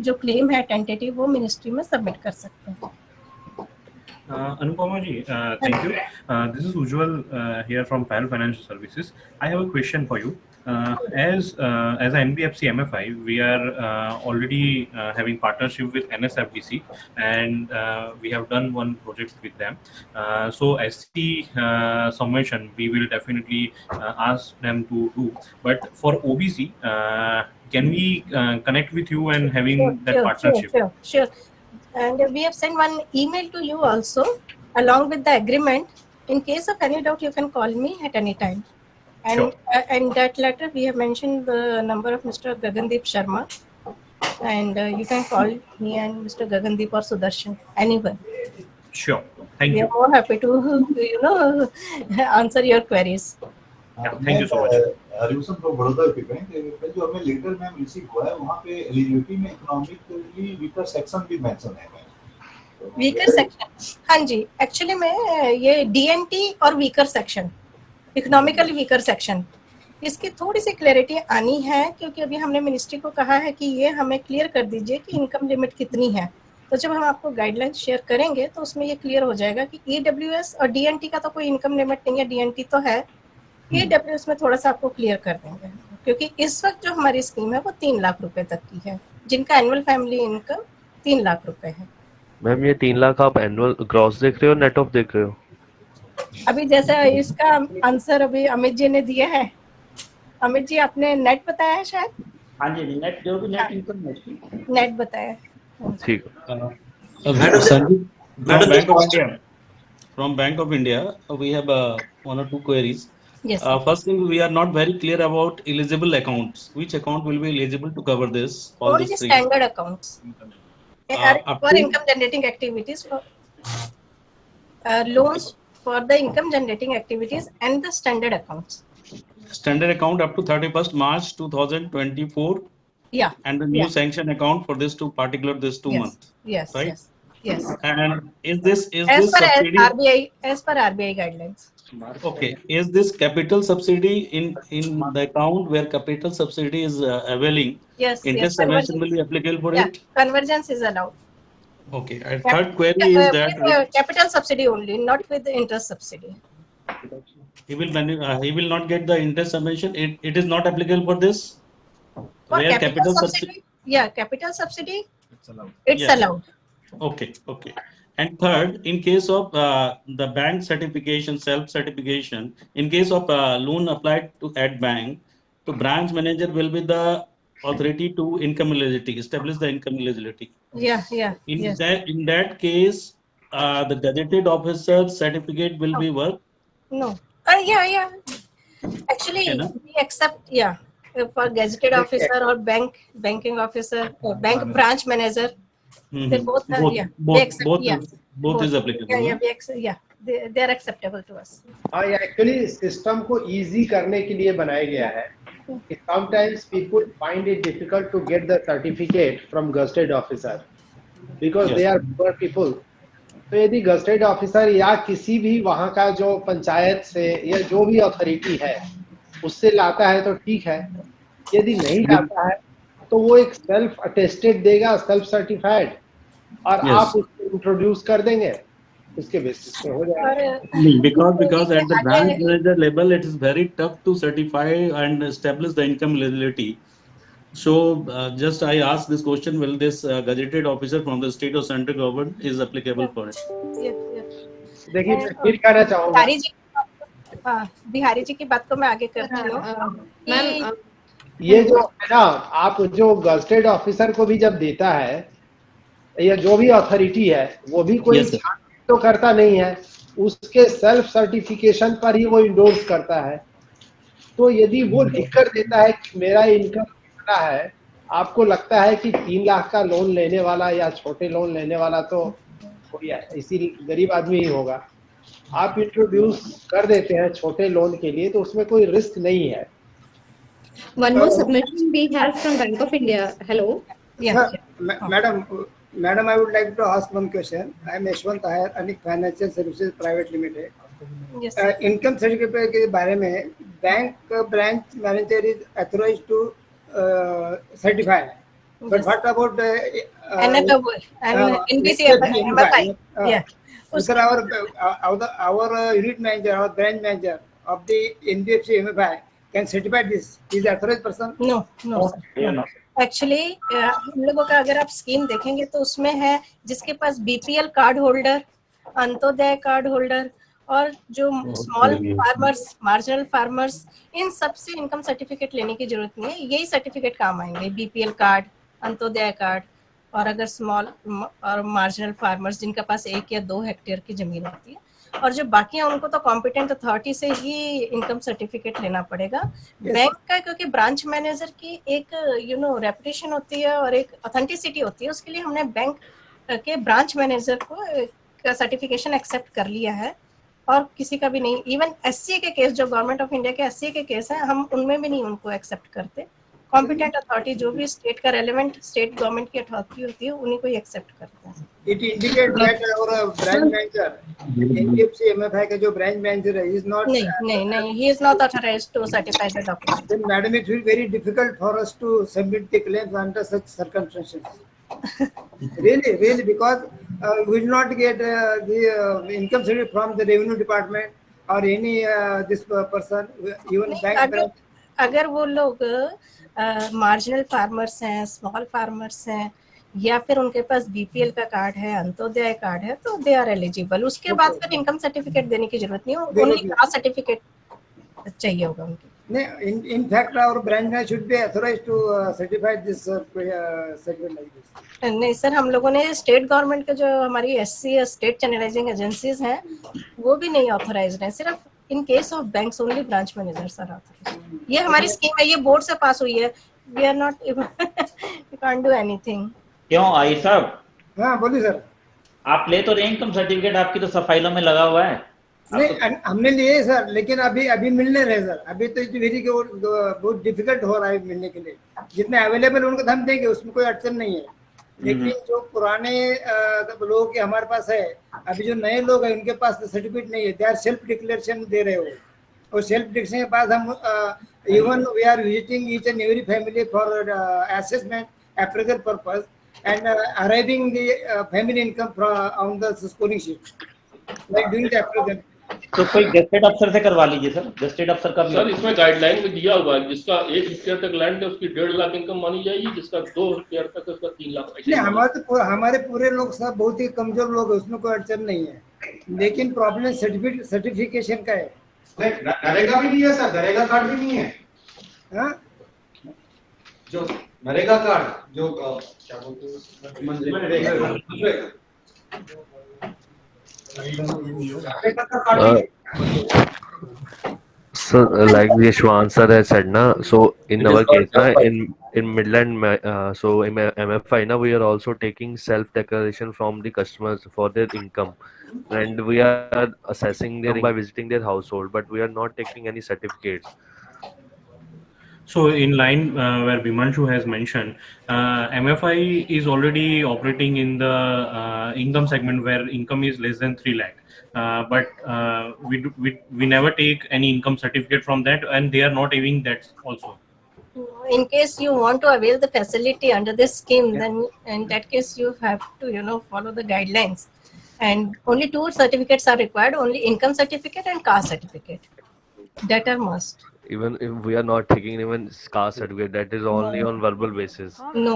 जो क्लेम है टेंटेटिव वो मिनिस्ट्री में सबमिट कर सकते हैं। Anupama ji, thank you. This is Ujjwal here from Pal Financial Services. I have a question for you. As an NBFC MFI, we are already having partnership with NSFDC, and we have done one project with them. So SC summation, we will definitely ask them to do. But for OBC, can we connect with you and having that partnership? Sure. And we have sent one email to you also, along with the agreement. In case of any doubt, you can call me at any time. And Sure. And that letter, we have mentioned the number of Mr. Gagandeep Sharma, and you can call me and Mr. Gagandeep or Sudarshan, anyone. Sure. Thank We you. are more happy to, answer your queries. Thank you so much. Haribhushan from Baroda UP bank, कल जो हमें letter में receive हुआ है वहाँ पे eligibility में economically weaker section भी मेंशन है। वीकर सेक्शन, हाँ जी, एक्चुअली में ये DNT और weaker section, economically weaker section, इसकी थोड़ी सी क्लैरिटी आनी है, क्योंकि अभी हमने मिनिस्ट्री को कहा है कि ये हमें क्लियर कर दीजिए कि इनकम लिमिट कितनी है। तो जब हम आपको गाइडलाइन शेयर करेंगे तो उसमें ये क्लियर हो जाएगा कि EWS और DNT का तो कोई इनकम लिमिट नहीं है, DNT तो है, EWS में थोड़ा सा आपको क्लियर कर देंगे, क्योंकि इस वक्त जो हमारी स्कीम है वो 3 लाख रुपए तक की है, जिनका एनुअल फैमिली इनकम 3 लाख रुपए है। मैम ये 3 लाख आप एनुअल ग्रॉस देख रहे हो, नेट ऑफ देख रहे हो? अभी जैसे इसका आंसर अभी अमित जी ने दिया है। अमित जी, आपने नेट बताया है शायद? हाँ जी, नेट जो भी नेट इनकम नेट बताया। ठीक है। Sanjeev from Bank of India, we have 1 or 2 queries. Yes. First thing, we are not very clear about eligible accounts. Which account will be eligible to cover this? All Only these three. standard accounts up for to- income generating activities, for loans for the income generating activities and the standard accounts. Standard account up to 31st March 2024. Yeah. And the new Yeah. sanction account for this two Yes. months. Yes. Right? Yes. And is this As per subsidy? RBI guidelines. Okay. Is this capital subsidy in the account where capital subsidy is availing? Yes. Interest subvention will be applicable for Yeah. it? Convergence is allowed. Okay. And third query is that with capital subsidy only, not with the interest subsidy. he will not get the interest subvention. It is not applicable for this. For Where capital subsidy? Yeah, capital subsidy. It's allowed. It's Yes. allowed. Okay. And third, in case of the bank certification, self-certification, in case of loan applied to at bank, the branch manager will be the authority to income eligibility, establish the income eligibility. Yeah. Yes. In that case, the gazetted officer certificate will be work. No. Yeah. Actually, Okay, no? we accept, for gazetted officer or banking officer, or bank branch manager, they both are, they accept, both is applicable. they are acceptable to us. ये actually system को easy करने के लिए बनाया गया है कि sometimes people find it difficult to get the certificate from gazetted officer because they are poor people. तो यदि गजेटेड ऑफिसर या किसी भी वहाँ का जो पंचायत से या जो भी अथॉरिटी है उससे लाता है तो ठीक है, यदि नहीं लाता है तो वो एक सेल्फ अटेस्टेड देगा, सेल्फ सर्टिफाइड, और आप उसको इंट्रोड्यूस कर देंगे, उसके बेसिस पे हो जाएगा। Because at the branch manager level, it is very tough to certify and establish the income eligibility. So just I asked this question: will this gazetted officer from the state or central government is applicable for it? देखिए मैं फिर कहना चाहूँगा, बिहारी जी की बात को मैं आगे करती हूँ। ये जो है ना, आप जो गजेटेड ऑफिसर को भी जब देता है या जो भी अथॉरिटी है वो भी कोई तो करता नहीं है, उसके सेल्फ सर्टिफिकेशन पर ही वो इंडोर्स करता है। तो यदि वो लिख कर देता है कि मेरा इनकम इतना है, आपको लगता है कि 3 लाख का लोन लेने वाला या छोटे लोन लेने वाला तो कोई इसी गरीब आदमी ही होगा, आप इंट्रोड्यूस कर देते हैं छोटे लोन के लिए तो उसमें कोई रिस्क नहीं है। One more submission we have from Bank of India. Hello. Yeah. Madam, I would like to ask one question. I am Yashwant Iyer, Anik Financial Services Private Limited. Yes. Income certificate के बारे में bank branch manager is authorized to certify. But what about NBC MFI? Yeah. Sir, our unit manager, our branch manager of the NBFC MFI can certify this. Is the authorized person? No, sir. Actually हम लोगों का अगर आप scheme देखेंगे तो उसमें है जिसके पास BPL card holder, Antyodaya card holder और जो स्मॉल फार्मर्स, मार्जिनल फार्मर्स, इन सब से इनकम सर्टिफिकेट लेने की जरूरत नहीं है। यही सर्टिफिकेट काम आएंगे, बीपीएल कार्ड, अंत्योदय कार्ड, और अगर स्मॉल और मार्जिनल फार्मर्स जिनका पास 1 या 2 हेक्टेयर की जमीन होती है, और जो बाकी हैं उनको तो कॉम्पिटेंट अथॉरिटी से ही इनकम सर्टिफिकेट लेना पड़ेगा। बैंक का क्योंकि ब्रांच मैनेजर की एक रेपुटेशन होती है और एक ऑथेंटिसिटी होती है, उसके लिए हमने बैंक के ब्रांच मैनेजर को सर्टिफिकेशन एक्सेप्ट कर लिया है, और किसी का भी नहीं। इवन एससी के केस, जो गवर्नमेंट ऑफ इंडिया के एससी के केस हैं, हम उनमें भी नहीं उनको एक्सेप्ट करते। कॉम्पिटेंट अथॉरिटी जो भी स्टेट का रेलेवेंट स्टेट गवर्नमेंट की अथॉरिटी होती है उन्हीं को ही एक्सेप्ट करते हैं। It indicates that our branch manager, NBFC MFI का जो branch manager है, is not. नहीं, he is not authorized to certify the document. Then, madam, it will be very difficult for us to submit the claims under such circumstances. Really, because we will not get the income certificate from the revenue department or any this person, even bank branch. अगर वो लोग marginal farmers हैं, small farmers हैं, या फिर उनके पास BPL का card है, अंत्योदय कार्ड है, तो दे आर एलिजिबल। उसके बाद फिर इनकम सर्टिफिकेट देने की जरूरत नहीं है, उन्हें कास्ट सर्टिफिकेट चाहिए होगा उनके। In fact, our branch manager should be authorized to certify this certificate like this. नहीं सर, हम लोगों ने स्टेट गवर्नमेंट के जो हमारी एससी स्टेट चैनलाइजिंग एजेंसीज हैं वो भी नहीं ऑथराइज्ड हैं, सिर्फ in case of banks only branch managers are authorized. ये हमारी स्कीम है, ये बोर्ड से पास हुई है, we are not we can't do anything. क्यों आई साहब? हाँ बोलिए सर। आप ले तो रहे इनकम सर्टिफिकेट, आपकी तो फाइलों में लगा हुआ है। नहीं, हमने लिए सर, लेकिन अभी मिलने रहे सर। अभी तो वेरी बहुत डिफिकल्ट हो रहा है मिलने के लिए। जितने अवेलेबल उनको हम देंगे, उसमें कोई अड़चन नहीं है। लेकिन जो पुराने लोग के हमारे पास है, अभी जो नए लोग हैं उनके पास सर्टिफिकेट नहीं है, दे आर सेल्फ डिक्लेरेशन दे रहे हो, और सेल्फ डिक्लेरेशन के बाद हम even we are visiting each and every family for assessment appraisal purpose and arriving the family income on the scoring sheet, like doing the appraisal. तो कोई gazetted अफसर से करवा लीजिए सर। गेस्टेड अफसर का सर इसमें गाइडलाइन में दिया हुआ है, जिसका 1 हेक्टेयर तक लैंड है उसकी 1.5 लाख इनकम मानी जाएगी, जिसका 2 हेक्टेयर तक उसका 3 लाख। नहीं, हमारे पूरे लोग सब बहुत ही कमजोर लोग हैं, उसमें कोई अड़चन नहीं है, लेकिन प्रॉब्लम सर्टिफिकेशन का है। नरेगा भी नहीं है सर, नरेगा कार्ड भी नहीं है। हाँ, जो नरेगा कार्ड जो क्या बोलते हैं, So, like Yashwan sir has said, so in our case, in Midland, so in MFI, we are also taking self-declaration from the customers for their income, and we are assessing their income by visiting their household, but we are not taking any certificates. So in line where Bimanshu has mentioned, MFI is already operating in the income segment where income is less than 3 lakh. But we never take any income certificate from that, and they are not having that also. In case you want to avail the facility under this scheme, then in that case you have to follow the guidelines, and only 2 certificates are required: only income certificate and caste certificate. That are must. Even if we are not taking even caste certificate, that is only on verbal basis. No.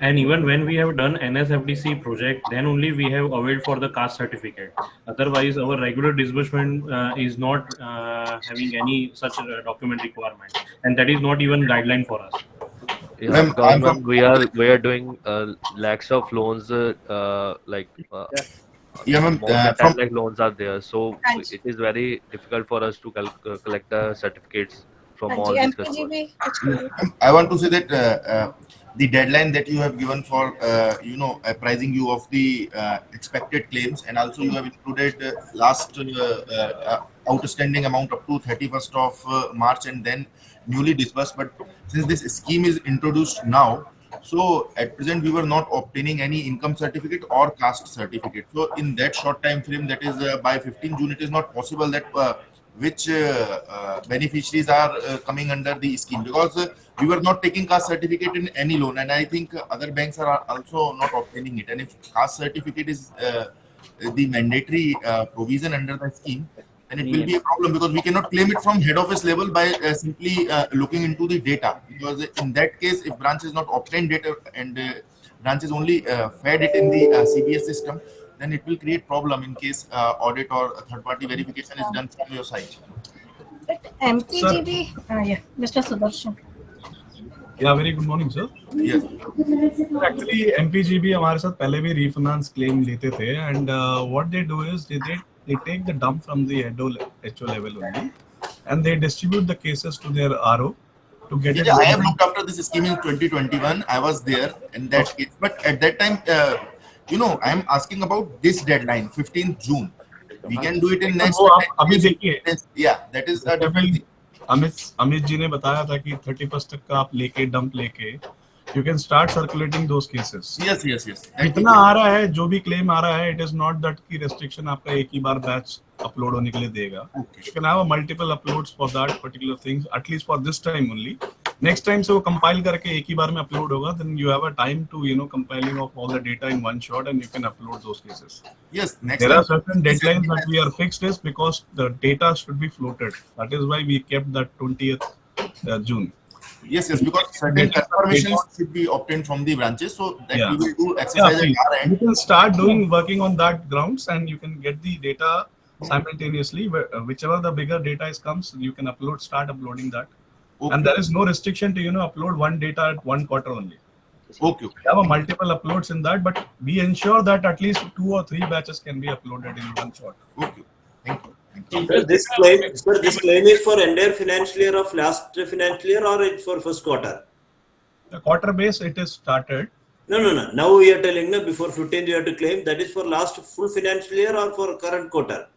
And even when we have done NSFDC project, then only we have availed for the caste certificate. Otherwise, our regular disbursement is not having any such document requirement, and that is not even guideline for us. Yeah, we are doing lakhs of loans, from like loans are there, so it is very difficult for us to collect the certificates from all these customers. I want to say that the deadline that you have given for apprising you of the expected claims, and also you have included last outstanding amount up to 31st of March and then newly disbursed. But since this scheme is introduced now, so at present we were not obtaining any income certificate or caste certificate. So in that short time frame, that is by 15 June, it is not possible that which beneficiaries are coming under the scheme, because we were not taking caste certificate in any loan, and I think other banks are also not obtaining it. And if caste certificate is the mandatory provision under the scheme, then it will be a problem, because we cannot claim it from head office level by simply looking into the data. Because in that case, if branch is not obtained data and branch is only fed it in the CBS system, then it will create problem in case audit or third-party verification is done from your side. But MPGB, yeah, Mr. Sudarshan. Yeah, very good morning, sir. Yes. Actually, MPGB हमारे साथ पहले भी refinance claim लेते थे, and what they do is they take the dump from the HO level only, and they distribute the cases to their RO to get it. I have looked after this scheme in 2021. I was there in that case, but at that time, I am asking about this deadline, 15th June. We can do it in next. अभी देखिए. Yeah, that is a different thing. Amit ji ने बताया था कि 31st तक का आप लेके डंप लेके you can start circulating those cases. Yes. इतना आ रहा है, जो भी क्लेम आ रहा है, it is not that की restriction आपका एक ही बार बैच अपलोड होने के लिए देगा. You can have a multiple uploads for that particular things, at least for this time only. Next time से वो compile करके एक ही बार में upload होगा, then you have a time to compiling of all the data in one shot and you can upload those cases. Yes. There are certain deadlines that we are fixed is because the data should be floated. That is why we kept that 20th June. Yes, because certain confirmations should be obtained from the branches, so that we will do exercise at our end. You can start working on that grounds, and you can get the data simultaneously. Whichever the bigger data comes, you can start uploading that. Okay. And there is no restriction to upload one data at one quarter only. Okay. We have a multiple uploads in that, but we ensure that at least 2 or 3 batches can be uploaded in one shot. Okay. Thank you. Sir, this claim is for entire financial year of last financial year, or it's for first quarter? The quarter base it is started. No. Now we are telling before 15th you have to claim. That is for last full financial year or for current quarter?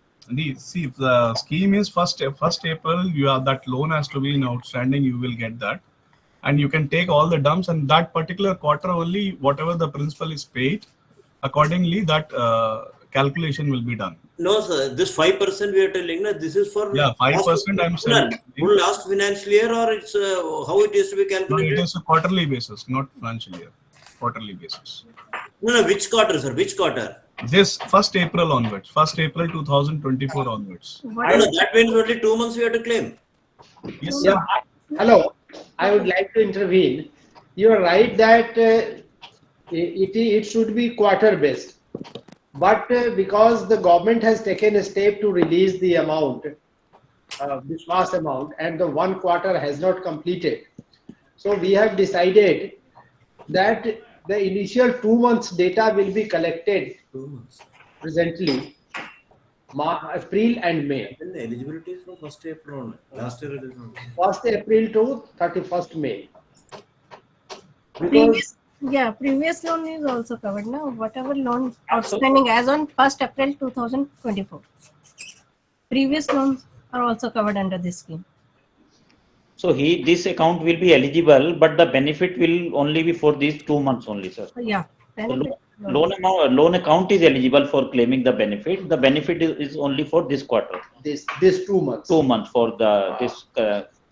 See, if the scheme is first April, you have that loan has to be in outstanding. You will get that, and you can take all the dumps, and that particular quarter only whatever the principal is paid, accordingly that calculation will be done. No, sir. This 5% we are telling this is for 5%. I'm saying full last financial year, or it's how it is to be calculated. No, it is a quarterly basis, not financial year. Quarterly basis. No. Which quarter, sir? Which quarter? This 1st April onwards. 1st April 2024 onwards. That means only 2 months we have to claim. Yes. Yeah. Hello. I would like to intervene. You are right that it should be quarter based. But because the government has taken a step to release the amount, this vast amount, and the one quarter has not completed, so we have decided that the initial 2 months data will be collected presently, April and May. Then the eligibility is from 1st April. Last year it is not. 1st April to 31st May. Previous loan is also covered now. Whatever loan outstanding as on 1st April 2024. Previous loans are also covered under this scheme. So this account will be eligible, but the benefit will only be for these 2 months only, sir. Yeah. Loan account is eligible for claiming the benefit. The benefit is only for this quarter. This 2 months. 2 months for this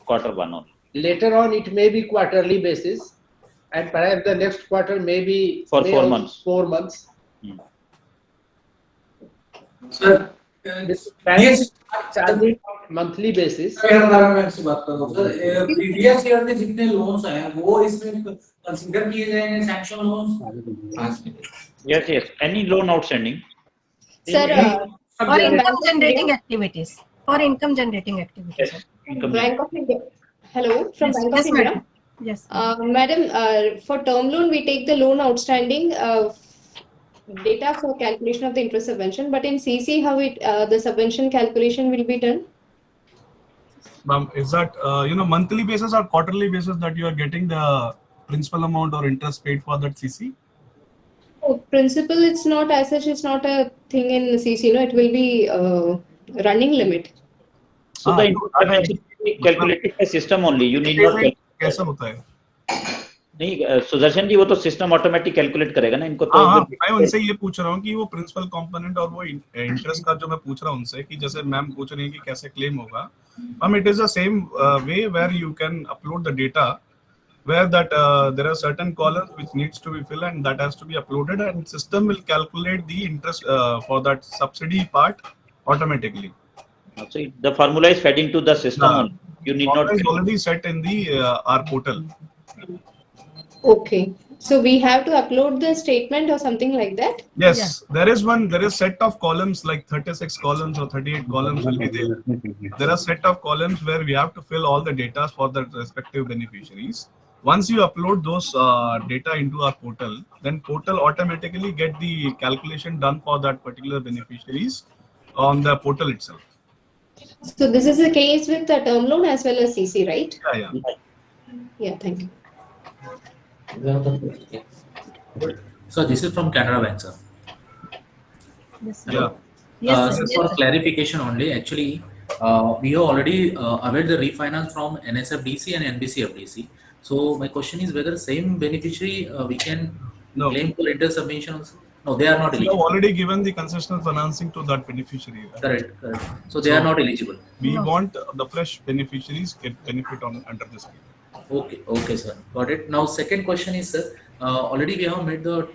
quarter one only. Later on, it may be quarterly basis, and perhaps the next quarter may be for 4 months. 4 months. Sir, this yes. Charging monthly basis. previous year के जितने loans हैं वो इसमें consider किए जाएंगे sanction loans? Yes. Any loan outstanding. Sir, for income generating activities. Yes. Bank of India. Hello, from Bank of India. Madam. Yes. Madam, for term loan we take the loan outstanding data for calculation of the interest subvention, but in CC how the subvention calculation will be done? Ma'am, is that monthly basis or quarterly basis that you are getting the principal amount or interest paid for that CC? Oh, principal, it's not as such. It's not a thing in CC. No, it will be running limit. So the interest calculated by system only. You need not. कैसा होता है? नहीं सुदर्शन जी वो तो system automatic calculate करेगा ना इनको तो मैं उनसे ये पूछ रहा हूँ कि वो प्रिंसिपल कंपोनेंट और वो इंटरेस्ट का जो मैं पूछ रहा हूँ उनसे कि जैसे मैम पूछ रही हैं कि कैसे क्लेम होगा ma'am it is the same way where you can upload the data where that there are certain columns which needs to be filled and that has to be uploaded, and system will calculate the interest for that subsidy part automatically. So the formula is fed into the system only. You need not. It's already set in the our portal. Okay. So we have to upload the statement or something like that? Yes, there is one. There is set of columns like 36 columns or 38 columns will be there. There are set of columns where we have to fill all the data for the respective beneficiaries. Once you upload those data into our portal, then portal automatically get the calculation done for that particular beneficiaries on the portal itself. So this is the case with the term loan as well as CC, right? Yeah. Yeah, thank you. So this is from Canara Bank, sir. Yes, sir. Hello. Yes, sir. So for clarification only, actually, we have already availed the refinance from NSFDC and NBCFDC. So my question is whether same beneficiary we can claim for interest submission also? No, they are not We have eligible. already given the concessional financing to that beneficiary. Correct. So they are not eligible. We want the fresh beneficiaries get benefit on under this scheme. Okay, sir. Got it. Now, second question is, sir, already we have made the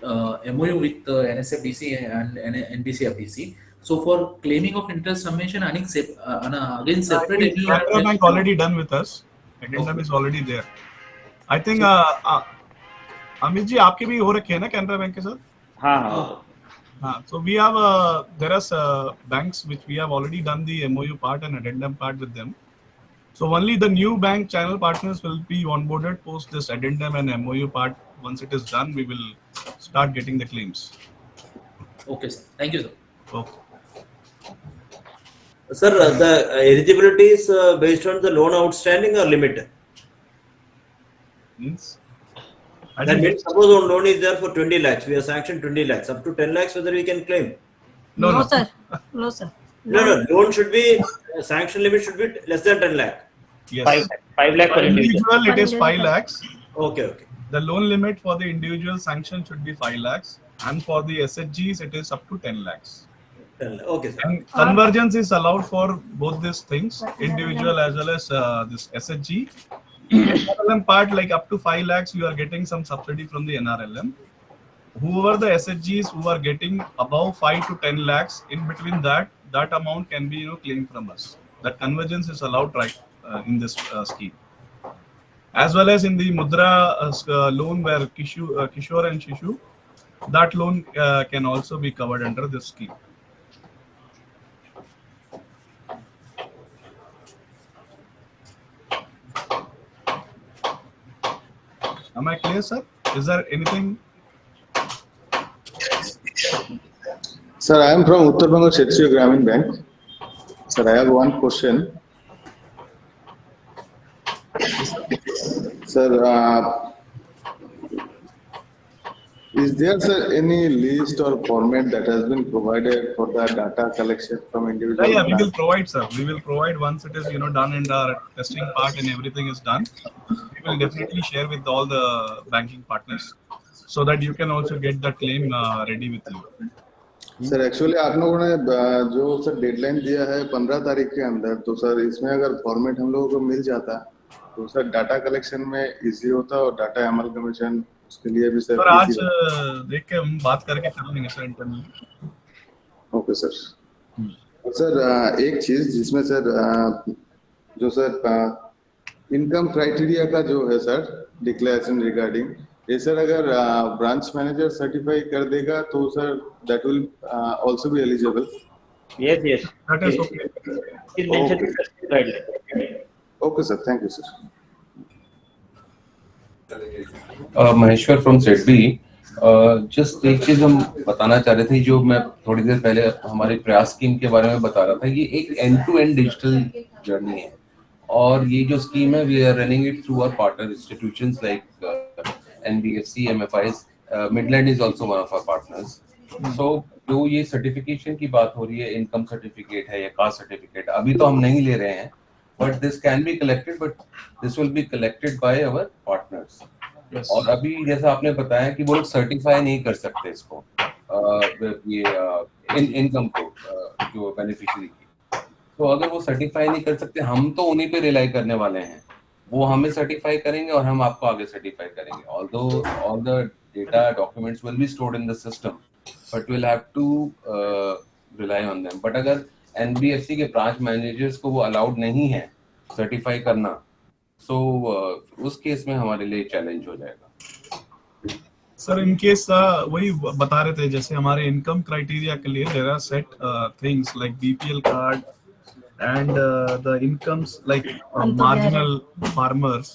MOU with NSFDC and NBCFDC. So for claiming of interest summation, again separate MOU. Canara Bank already done with us. Addendum is already there. I think Amit ji, आपके भी हो रखे हैं ना Canara Bank के साथ? हाँ. So we have there are banks which we have already done the MOU part and addendum part with them. So only the new bank channel partners will be onboarded post this addendum and MOU part. Once it is done, we will start getting the claims. Okay, sir. Thank you, sir. Okay. Sir, the eligibility is based on the loan outstanding or limit? Means? That means suppose one loan is there for 20 lakhs, we have sanctioned 20 lakhs, up to 10 lakhs whether we can claim? No, sir. No, sir. No, loan should be, sanction limit should be less than 10 lakh. Yes. 5 lakh per individual. It is 5 lakhs. Okay. The loan limit for the individual sanction should be 5 lakhs, and for the SHGs it is up to 10 lakhs. Okay, sir. And convergence is allowed for both these things, individual as well as this SHG. NRLM part, like up to 5 lakhs, you are getting some subsidy from the NRLM. Whoever the SHGs who are getting above 5 to 10 lakhs, in between that amount can be claimed from us. That convergence is allowed right in this scheme. As well as in the Mudra loan where Kishore and Shishu, that loan can also be covered under this scheme. Am I clear, sir? Is there anything? Sir, I am from Uttar Bengal Kshetriya Gramin Bank. Sir, I have one question. Sir, is there, sir, any list or format that has been provided for the data collection from individual? Yeah, we will provide, sir. We will provide once it is done and our testing part and everything is done. We will definitely share with all the banking partners so that you can also get the claim ready with you. Sir actually आप लोगों ने जो sir deadline दिया है 15 तारीख के अंदर, तो सर इसमें अगर फॉर्मेट हम लोगों को मिल जाता तो सर डाटा कलेक्शन में इजी होता और डाटा अमल कमीशन उसके लिए भी सर आज देख के हम बात करके कर लेंगे sir internally. Okay sir. Sir एक चीज जिसमें सर जो सर इनकम क्राइटेरिया का जो है सर डिक्लेरेशन रिगार्डिंग, ये सर अगर ब्रांच मैनेजर सर्टिफाई कर देगा तो sir that will also be eligible. Yes. That is okay. It mentioned in the guideline. Okay, sir. Thank you, sir. Maheshwar from SIDBI. Just एक चीज हम बताना चाह रहे थे, जो मैं थोड़ी देर पहले हमारे प्रयास स्कीम के बारे में बता रहा था. ये एक end to end digital journey है और ये जो स्कीम है we are running it through our partner institutions like NBFC, MFIs. Midland is also one of our partners. So जो ये सर्टिफिकेशन की बात हो रही है, इनकम सर्टिफिकेट है या कास्ट सर्टिफिकेट, अभी तो हम नहीं ले रहे हैं, but this can be collected, but this will be collected by our partners. और अभी जैसा आपने बताया कि वो लोग सर्टिफाई नहीं कर सकते इसको, ये इनकम को जो बेनिफिशियरी की. तो अगर वो सर्टिफाई नहीं कर सकते, हम तो उन्हीं पे रिलाई करने वाले हैं. वो हमें सर्टिफाई करेंगे और हम आपको आगे सर्टिफाई करेंगे. Although all the data documents will be stored in the system, but we'll have to rely on them. But अगर NBFC के ब्रांच मैनेजर्स को वो अलाउड नहीं है सर्टिफाई करना, so उस केस में हमारे लिए चैलेंज हो जाएगा. सर इन केस वही बता रहे थे, जैसे हमारे इनकम क्राइटेरिया के लिए there are set things like BPL card and the incomes like marginal farmers,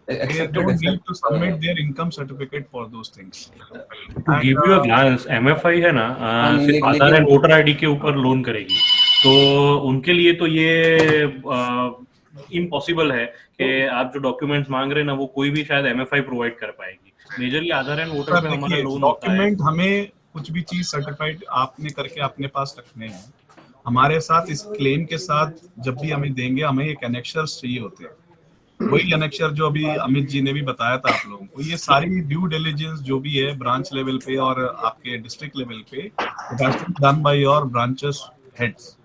they don't need to submit their income certificate for those things. To give you a glance, MFI है ना, सिर्फ आधार and voter ID के ऊपर loan करेगी, तो उनके लिए तो ये इम्पॉसिबल है कि आप जो डॉक्यूमेंट्स मांग रहे हैं ना वो कोई भी शायद MFI प्रोवाइड कर पाएगी. मेजरली आधार एंड वोटर पे हमारा लोन होता है. डॉक्यूमेंट हमें कुछ भी चीज सर्टिफाइड आपने करके अपने पास रखने हैं. हमारे साथ इस क्लेम के साथ जब भी हमें देंगे, हमें एक एनेक्शर्स चाहिए होते हैं. वही एनेक्शर जो अभी अमित जी ने भी बताया था आप लोगों को, ये सारी ड्यू डिलिजेंस जो भी है ब्रांच लेवल पे और आपके डिस्ट्रिक्ट लेवल पे, it has to be done by your branches heads.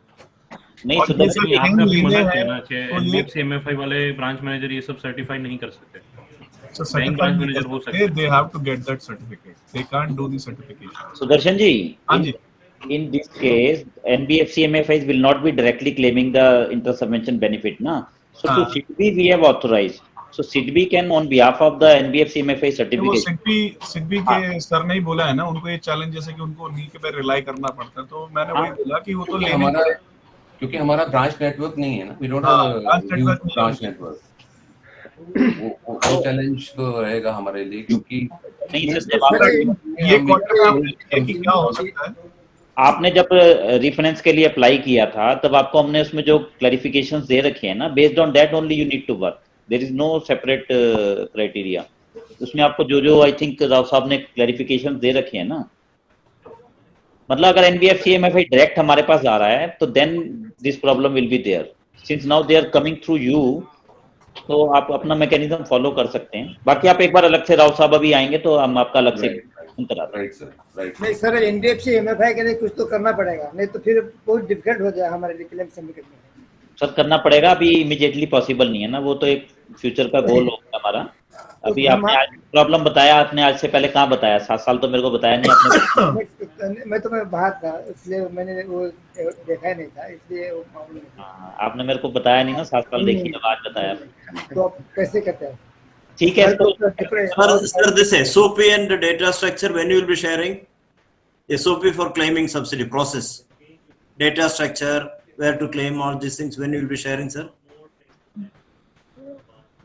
नहीं, तो आपने अभी मना किया ना कि NBFC MFI वाले ब्रांच मैनेजर ये सब सर्टिफाई नहीं कर सकते. बैंक ब्रांच मैनेजर हो सकते हैं. They have to get that certificate, they can't do the certification. Sudarshan ji, हां जी, in this case NBFC MFIs will not be directly claiming the interest subvention benefit na, so to SIDBI we have authorized, so SIDBI can on behalf of the NBFC MFI certificate. SIDBI के sir ने ही बोला है ना, उनको ये challenge जैसे कि उनको उन्हीं के पे रिलाई करना पड़ता है, तो मैंने वही बोला कि वो तो हमारा, क्योंकि हमारा ब्रांच नेटवर्क नहीं है ना, we don't have branch network. वो चैलेंज तो रहेगा हमारे लिए, क्योंकि नहीं सर, ये क्या हो सकता है, आपने जब रिफाइनेंस के लिए अप्लाई किया था तब आपको हमने उसमें जो क्लैरिफिकेशंस दे रखे हैं ना, based on that only you need to work, there is no separate criteria. उसमें आपको जो आई थिंक राव साहब ने क्लैरिफिकेशंस दे रखे हैं ना, मतलब अगर NBFC MFI डायरेक्ट हमारे पास आ रहा है तो then this problem will be there. Since now they are coming through you, तो आप अपना मैकेनिज्म फॉलो कर सकते हैं. बाकी आप एक बार अलग से, राव साहब अभी आएंगे तो हम आपका अलग से नहीं सर, NBFC MFI के लिए कुछ तो करना पड़ेगा, नहीं तो फिर बहुत डिफिकल्ट हो जाए हमारे लिए क्लेम सबमिट करना. सर करना पड़ेगा, अभी इमीडिएटली पॉसिबल नहीं है ना, वो तो एक फ्यूचर का गोल होगा हमारा. अभी आपने आज प्रॉब्लम बताया, आपने आज से पहले कहाँ बताया? 7 साल तो मेरे को बताया नहीं आपने. मैं बाहर था इसलिए मैंने वो देखा नहीं था, इसलिए वो प्रॉब्लम. आपने मेरे को बताया नहीं ना, 7 साल देखी है, आज बताया. तो आप कैसे कहते हैं? ठीक है. Sir, this SOP and the data structure, when you will be sharing SOP for claiming subsidy process, data structure, where to claim, all these things, when you will be sharing, sir?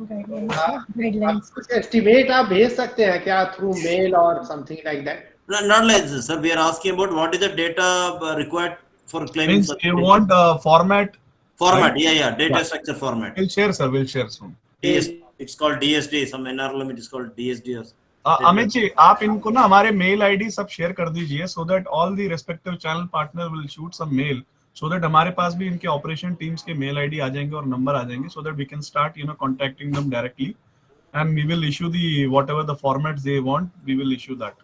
Guidelines कुछ estimate आप भेज सकते हैं क्या through mail और something like that? Not like this, sir. We are asking about what is the data required for claiming. Means you want format? Format, yeah, data structure format. We'll share, sir. We'll share soon. It's called DSD. Some NRLM it is called DSD. Amit ji, आप इनको ना हमारे mail ID सब share कर दीजिए, so that all the respective channel partner will shoot some mail, so that हमारे पास भी इनके ऑपरेशन टीम्स के मेल आईडी आ जाएंगे और नंबर आ जाएंगे, so that we can start contacting them directly, and we will issue the whatever the formats they want, we will issue that.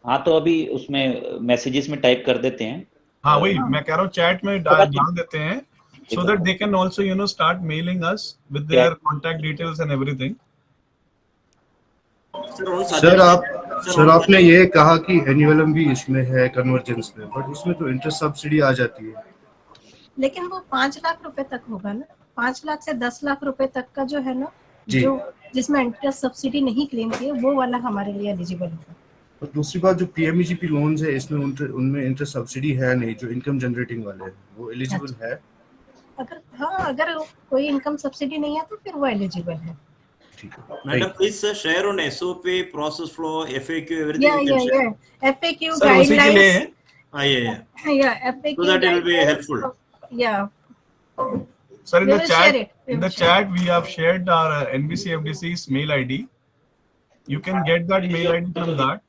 हाँ, तो अभी उसमें मैसेजेस में टाइप कर देते हैं. हाँ, वही मैं कह रहा हूँ, चैट में डाल देते हैं, so that they can also start mailing us with their contact details and everything. Sir आपने ये कहा कि एनुअलम भी इसमें है कन्वर्जेंस में, बट इसमें तो इंटरेस्ट सब्सिडी आ जाती है. लेकिन वो 5 लाख रुपए तक होगा ना, 5 लाख से 10 लाख रुपए तक का जो है ना, जो जिसमें इंटरेस्ट सब्सिडी नहीं क्लेम की है, वो वाला हमारे लिए एलिजिबल होगा. और दूसरी बात, जो PMEGP लोन्स है इसमें उनमें इंटरेस्ट सब्सिडी है नहीं, जो इनकम जनरेटिंग वाले हैं वो एलिजिबल है. अगर कोई इनकम सब्सिडी नहीं है तो फिर वो एलिजिबल है. Madam, please share on SOP, process flow, FAQ, everything. Yeah. FAQ guidelines. Yeah, FAQ. So that it will be helpful. Yeah. Sir, in the chat we have shared our NBC FDC's mail ID. You can get that mail ID from that,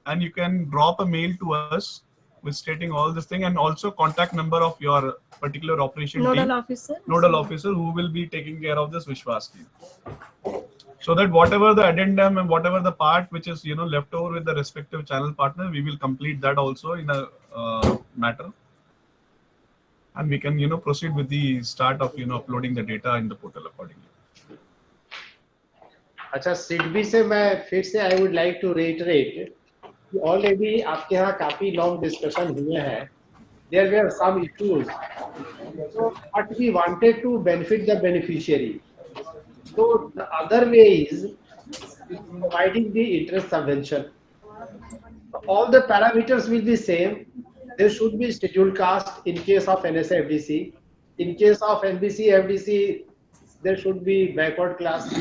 and you can drop a mail to us with stating all this thing, and also contact number of your particular operation nodal team, officer who will be taking care of this Vishwas scheme. So that whatever the addendum and whatever the part which is left over with the respective channel partner, we will complete that also in a matter, and we can proceed with the start of uploading the data in the portal accordingly. अच्छा, सिडबी से मैं फिर से I would like to reiterate कि already आपके यहाँ काफी long discussion हुए हैं. There were some issues. So what we wanted to benefit the beneficiary. So the other way is providing the interest subvention. All the parameters will be same. There should be scheduled caste in case of NSA FDC. In case of NBC FDC, there should be backward class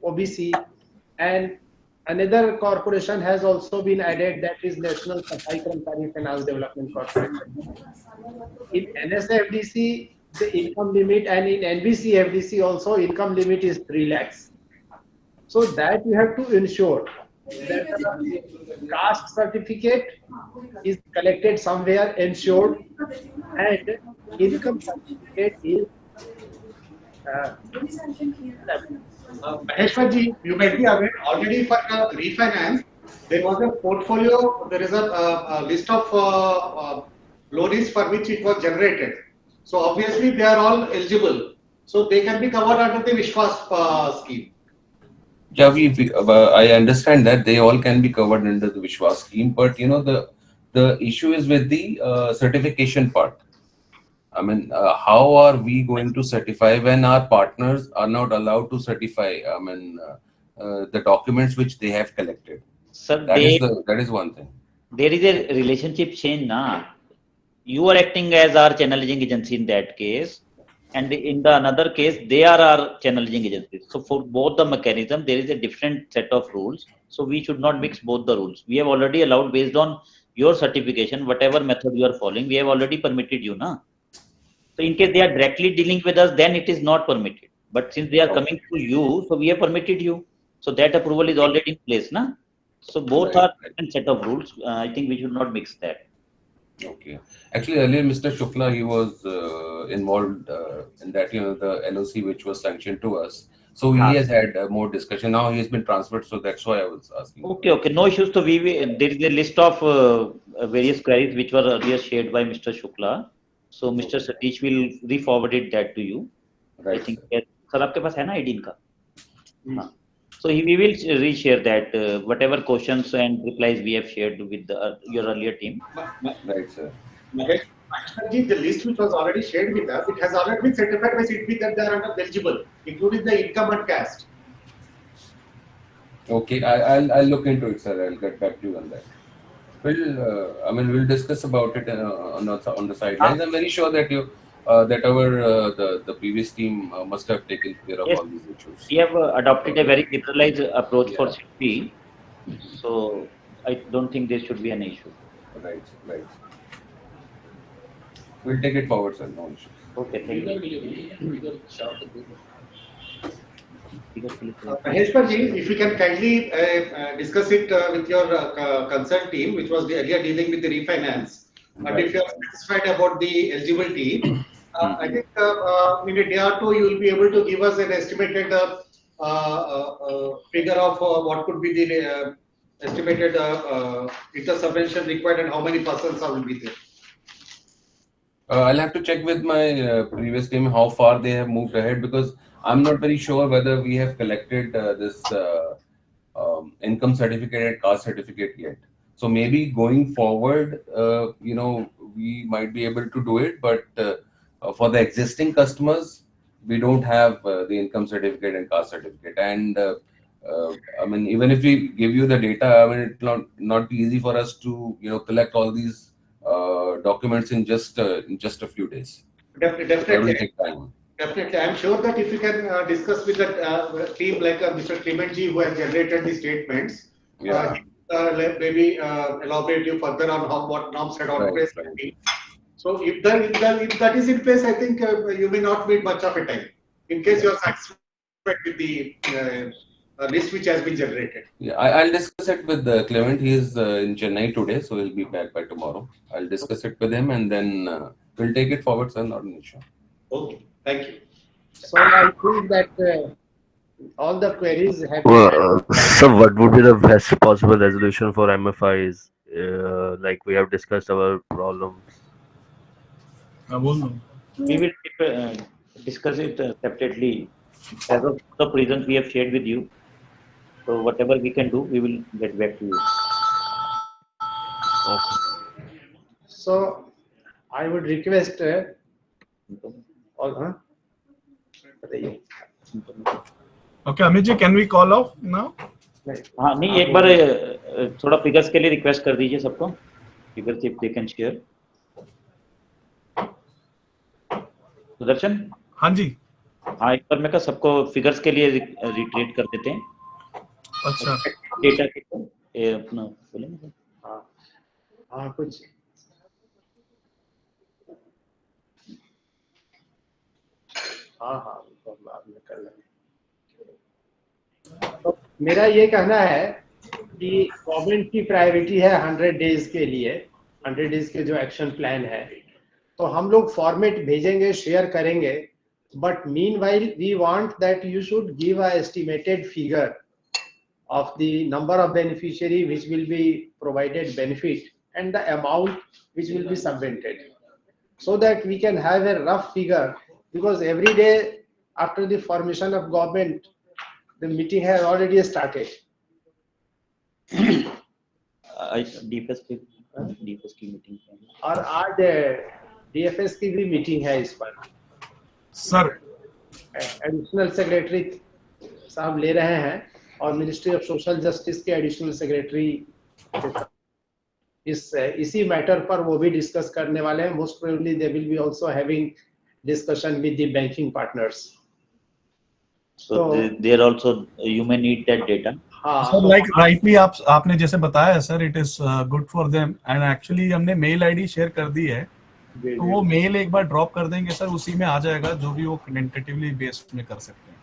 OBC, and another corporation has also been added, that is National Safai Karmchari Finance Development Corporation. In NSA FDC, the income limit, and in NBC FDC also income limit is 3 lakhs. So that you have to ensure that the caste certificate is collected somewhere, ensured, and income certificate is Maheshwar ji, you might be aware already for refinance, there was a portfolio, there is a list of loans for which it was generated. So obviously they are all eligible. So they can be covered under the Vishwas scheme. Yeah, I understand that they all can be covered under the Vishwas scheme, but you know the issue is with the certification part. I mean, how are we going to certify when our partners are not allowed to certify? I mean, the documents which they have collected. Sir, that is one thing. There is a relationship change, na. You are acting as our channeling agency in that case, and in the another case, they are our channeling agency. So for both the mechanism, there is a different set of rules. So we should not mix both the rules. We have already allowed based on your certification, whatever method you are following, we have already permitted you, na. So in case they are directly dealing with us, then it is not permitted. But since they are coming to you, so we have permitted you. So that approval is already in place, na. So both are different set of rules. I think we should not mix that. Okay. Actually, earlier Mr. Shukla, he was involved in that, you know, the LOC which was sanctioned to us. So he has had more discussion. Now he has been transferred, so that's why I was asking. Okay, okay, no issues. So there is a list of various queries which were earlier shared by Mr. Shukla. So Mr. Satish will re-forwarded that to you. Right. I think, sir, आपके पास है ना ID इनका? So we will reshare that whatever questions and replies we have shared with your earlier team. Right, sir. The list which was already shared with us, it has already been certified by SIDBI that they are under eligible, including the income and caste. Okay, I'll look into it, sir. I'll get back to you on that. We'll discuss about it on the sidelines. I'm very sure that the previous team must have taken care of all these issues. We have adopted a very liberalized approach for SIDBI, so I don't think there should be an issue. Right. We'll take it forward, sir. No issues. Okay, thank you. Maheshwar ji, if you can kindly discuss it with your concerned team, which was earlier dealing with the refinance, and if you are satisfied about the eligibility, I think in a day or two you will be able to give us an estimated figure of what could be the estimated inter-subvention required and how many persons will be there. I'll have to check with my previous team how far they have moved ahead, because I'm not very sure whether we have collected this income certificate and caste certificate yet. So maybe going forward, we might be able to do it, but for the existing customers, we don't have the income certificate and caste certificate. And even if we give you the data, it's not easy for us to collect all these documents in just a few days. Definitely. It will take time. Definitely. I'm sure that if you can discuss with the team like Mr. Clement ji, who has generated the statements, maybe elaborate you further on what norms had on place. Right. So if that is in place, I think you may not need much of a time in case you are satisfied with the list which has been generated. Yeah, I'll discuss it with Clement. He is in Chennai today, so he'll be back by tomorrow. I'll discuss it with him, and then we'll take it forward, sir. Not an issue. Okay, thank you. So I think that all the queries have. So what would be the best possible resolution for MFIs? Like we have discussed our problems. We will discuss it separately. As of the reasons we have shared with you, So whatever we can do, we will get back to you. So I would request all, बताइए. Okay, Amit ji, can we call off now? हाँ नहीं, एक बार थोड़ा figures के लिए request कर दीजिए सबको. Figures if they can share. Sudarshan. हाँ जी. हाँ, एक बार मैं कहा सबको फिगर्स के लिए रिट्रीट कर देते हैं. अच्छा. डेटा के ये अपना बोलेंगे. हाँ कुछ. हाँ कर लेंगे. तो मेरा ये कहना है कि गवर्नमेंट की प्रायोरिटी है 100 डेज के लिए, 100 डेज के जो एक्शन प्लान है, तो हम लोग फॉर्मेट भेजेंगे, शेयर करेंगे. But meanwhile we want that you should give a estimated figure of the number of beneficiary which will be provided benefit and the amount which will be subvented, so that we can have a rough figure, because every day after the formation of government the meeting has already started. DFS की meeting है और आज DFS की भी meeting है इस पर. Sir additional secretary साहब ले रहे हैं और मिनिस्ट्री ऑफ सोशल जस्टिस के एडिशनल सेक्रेटरी इसी मैटर पर वो भी डिस्कस करने वाले हैं. Most probably they will be also having discussion with the banking partners. So there also you may need that data. So like rightly आपने जैसे बताया है sir, it is good for them, and actually हमने mail ID share कर दी है, तो वो mail एक बार ड्रॉप कर देंगे सर, उसी में आ जाएगा जो भी वो टेंटेटिवली बेस्ड में कर सकते हैं.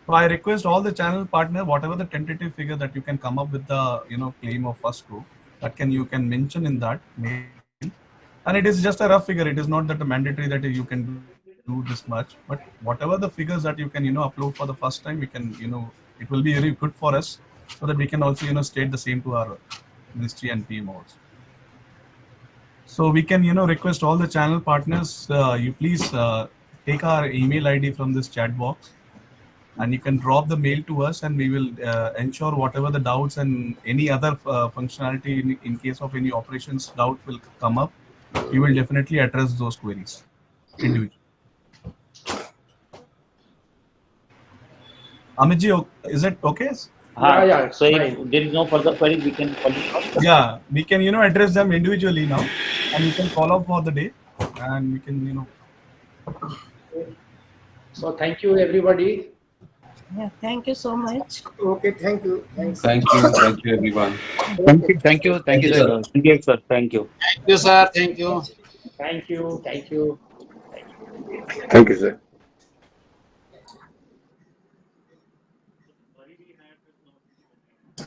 So I request all the channel partner, whatever the tentative figure that you can come up with the claim of first group, that you can mention in that mail, and it is just a rough figure. It is not that mandatory that you can do this much, but whatever the figures that you can upload for the first time, we can it will be very good for us, so that we can also state the same to our ministry and PM also. So we can request all the channel partners, you please take our email ID from this chat box, and you can drop the mail to us, and we will ensure whatever the doubts and any other functionality in case of any operations doubt will come up, we will definitely address those queries individually. Amit ji, is it okay? Yeah. So if there is no further query, we can call it off. Yeah, we can address them individually now, and we can call off for the day, and we can So thank you everybody. Yeah, thank you so much. Okay, thank you. Thanks. Thank you everyone. Thank you, sir. Thank you, sir. Thank you. Thank you, sir. Thank you. Thank you. Thank you. Thank you, sir.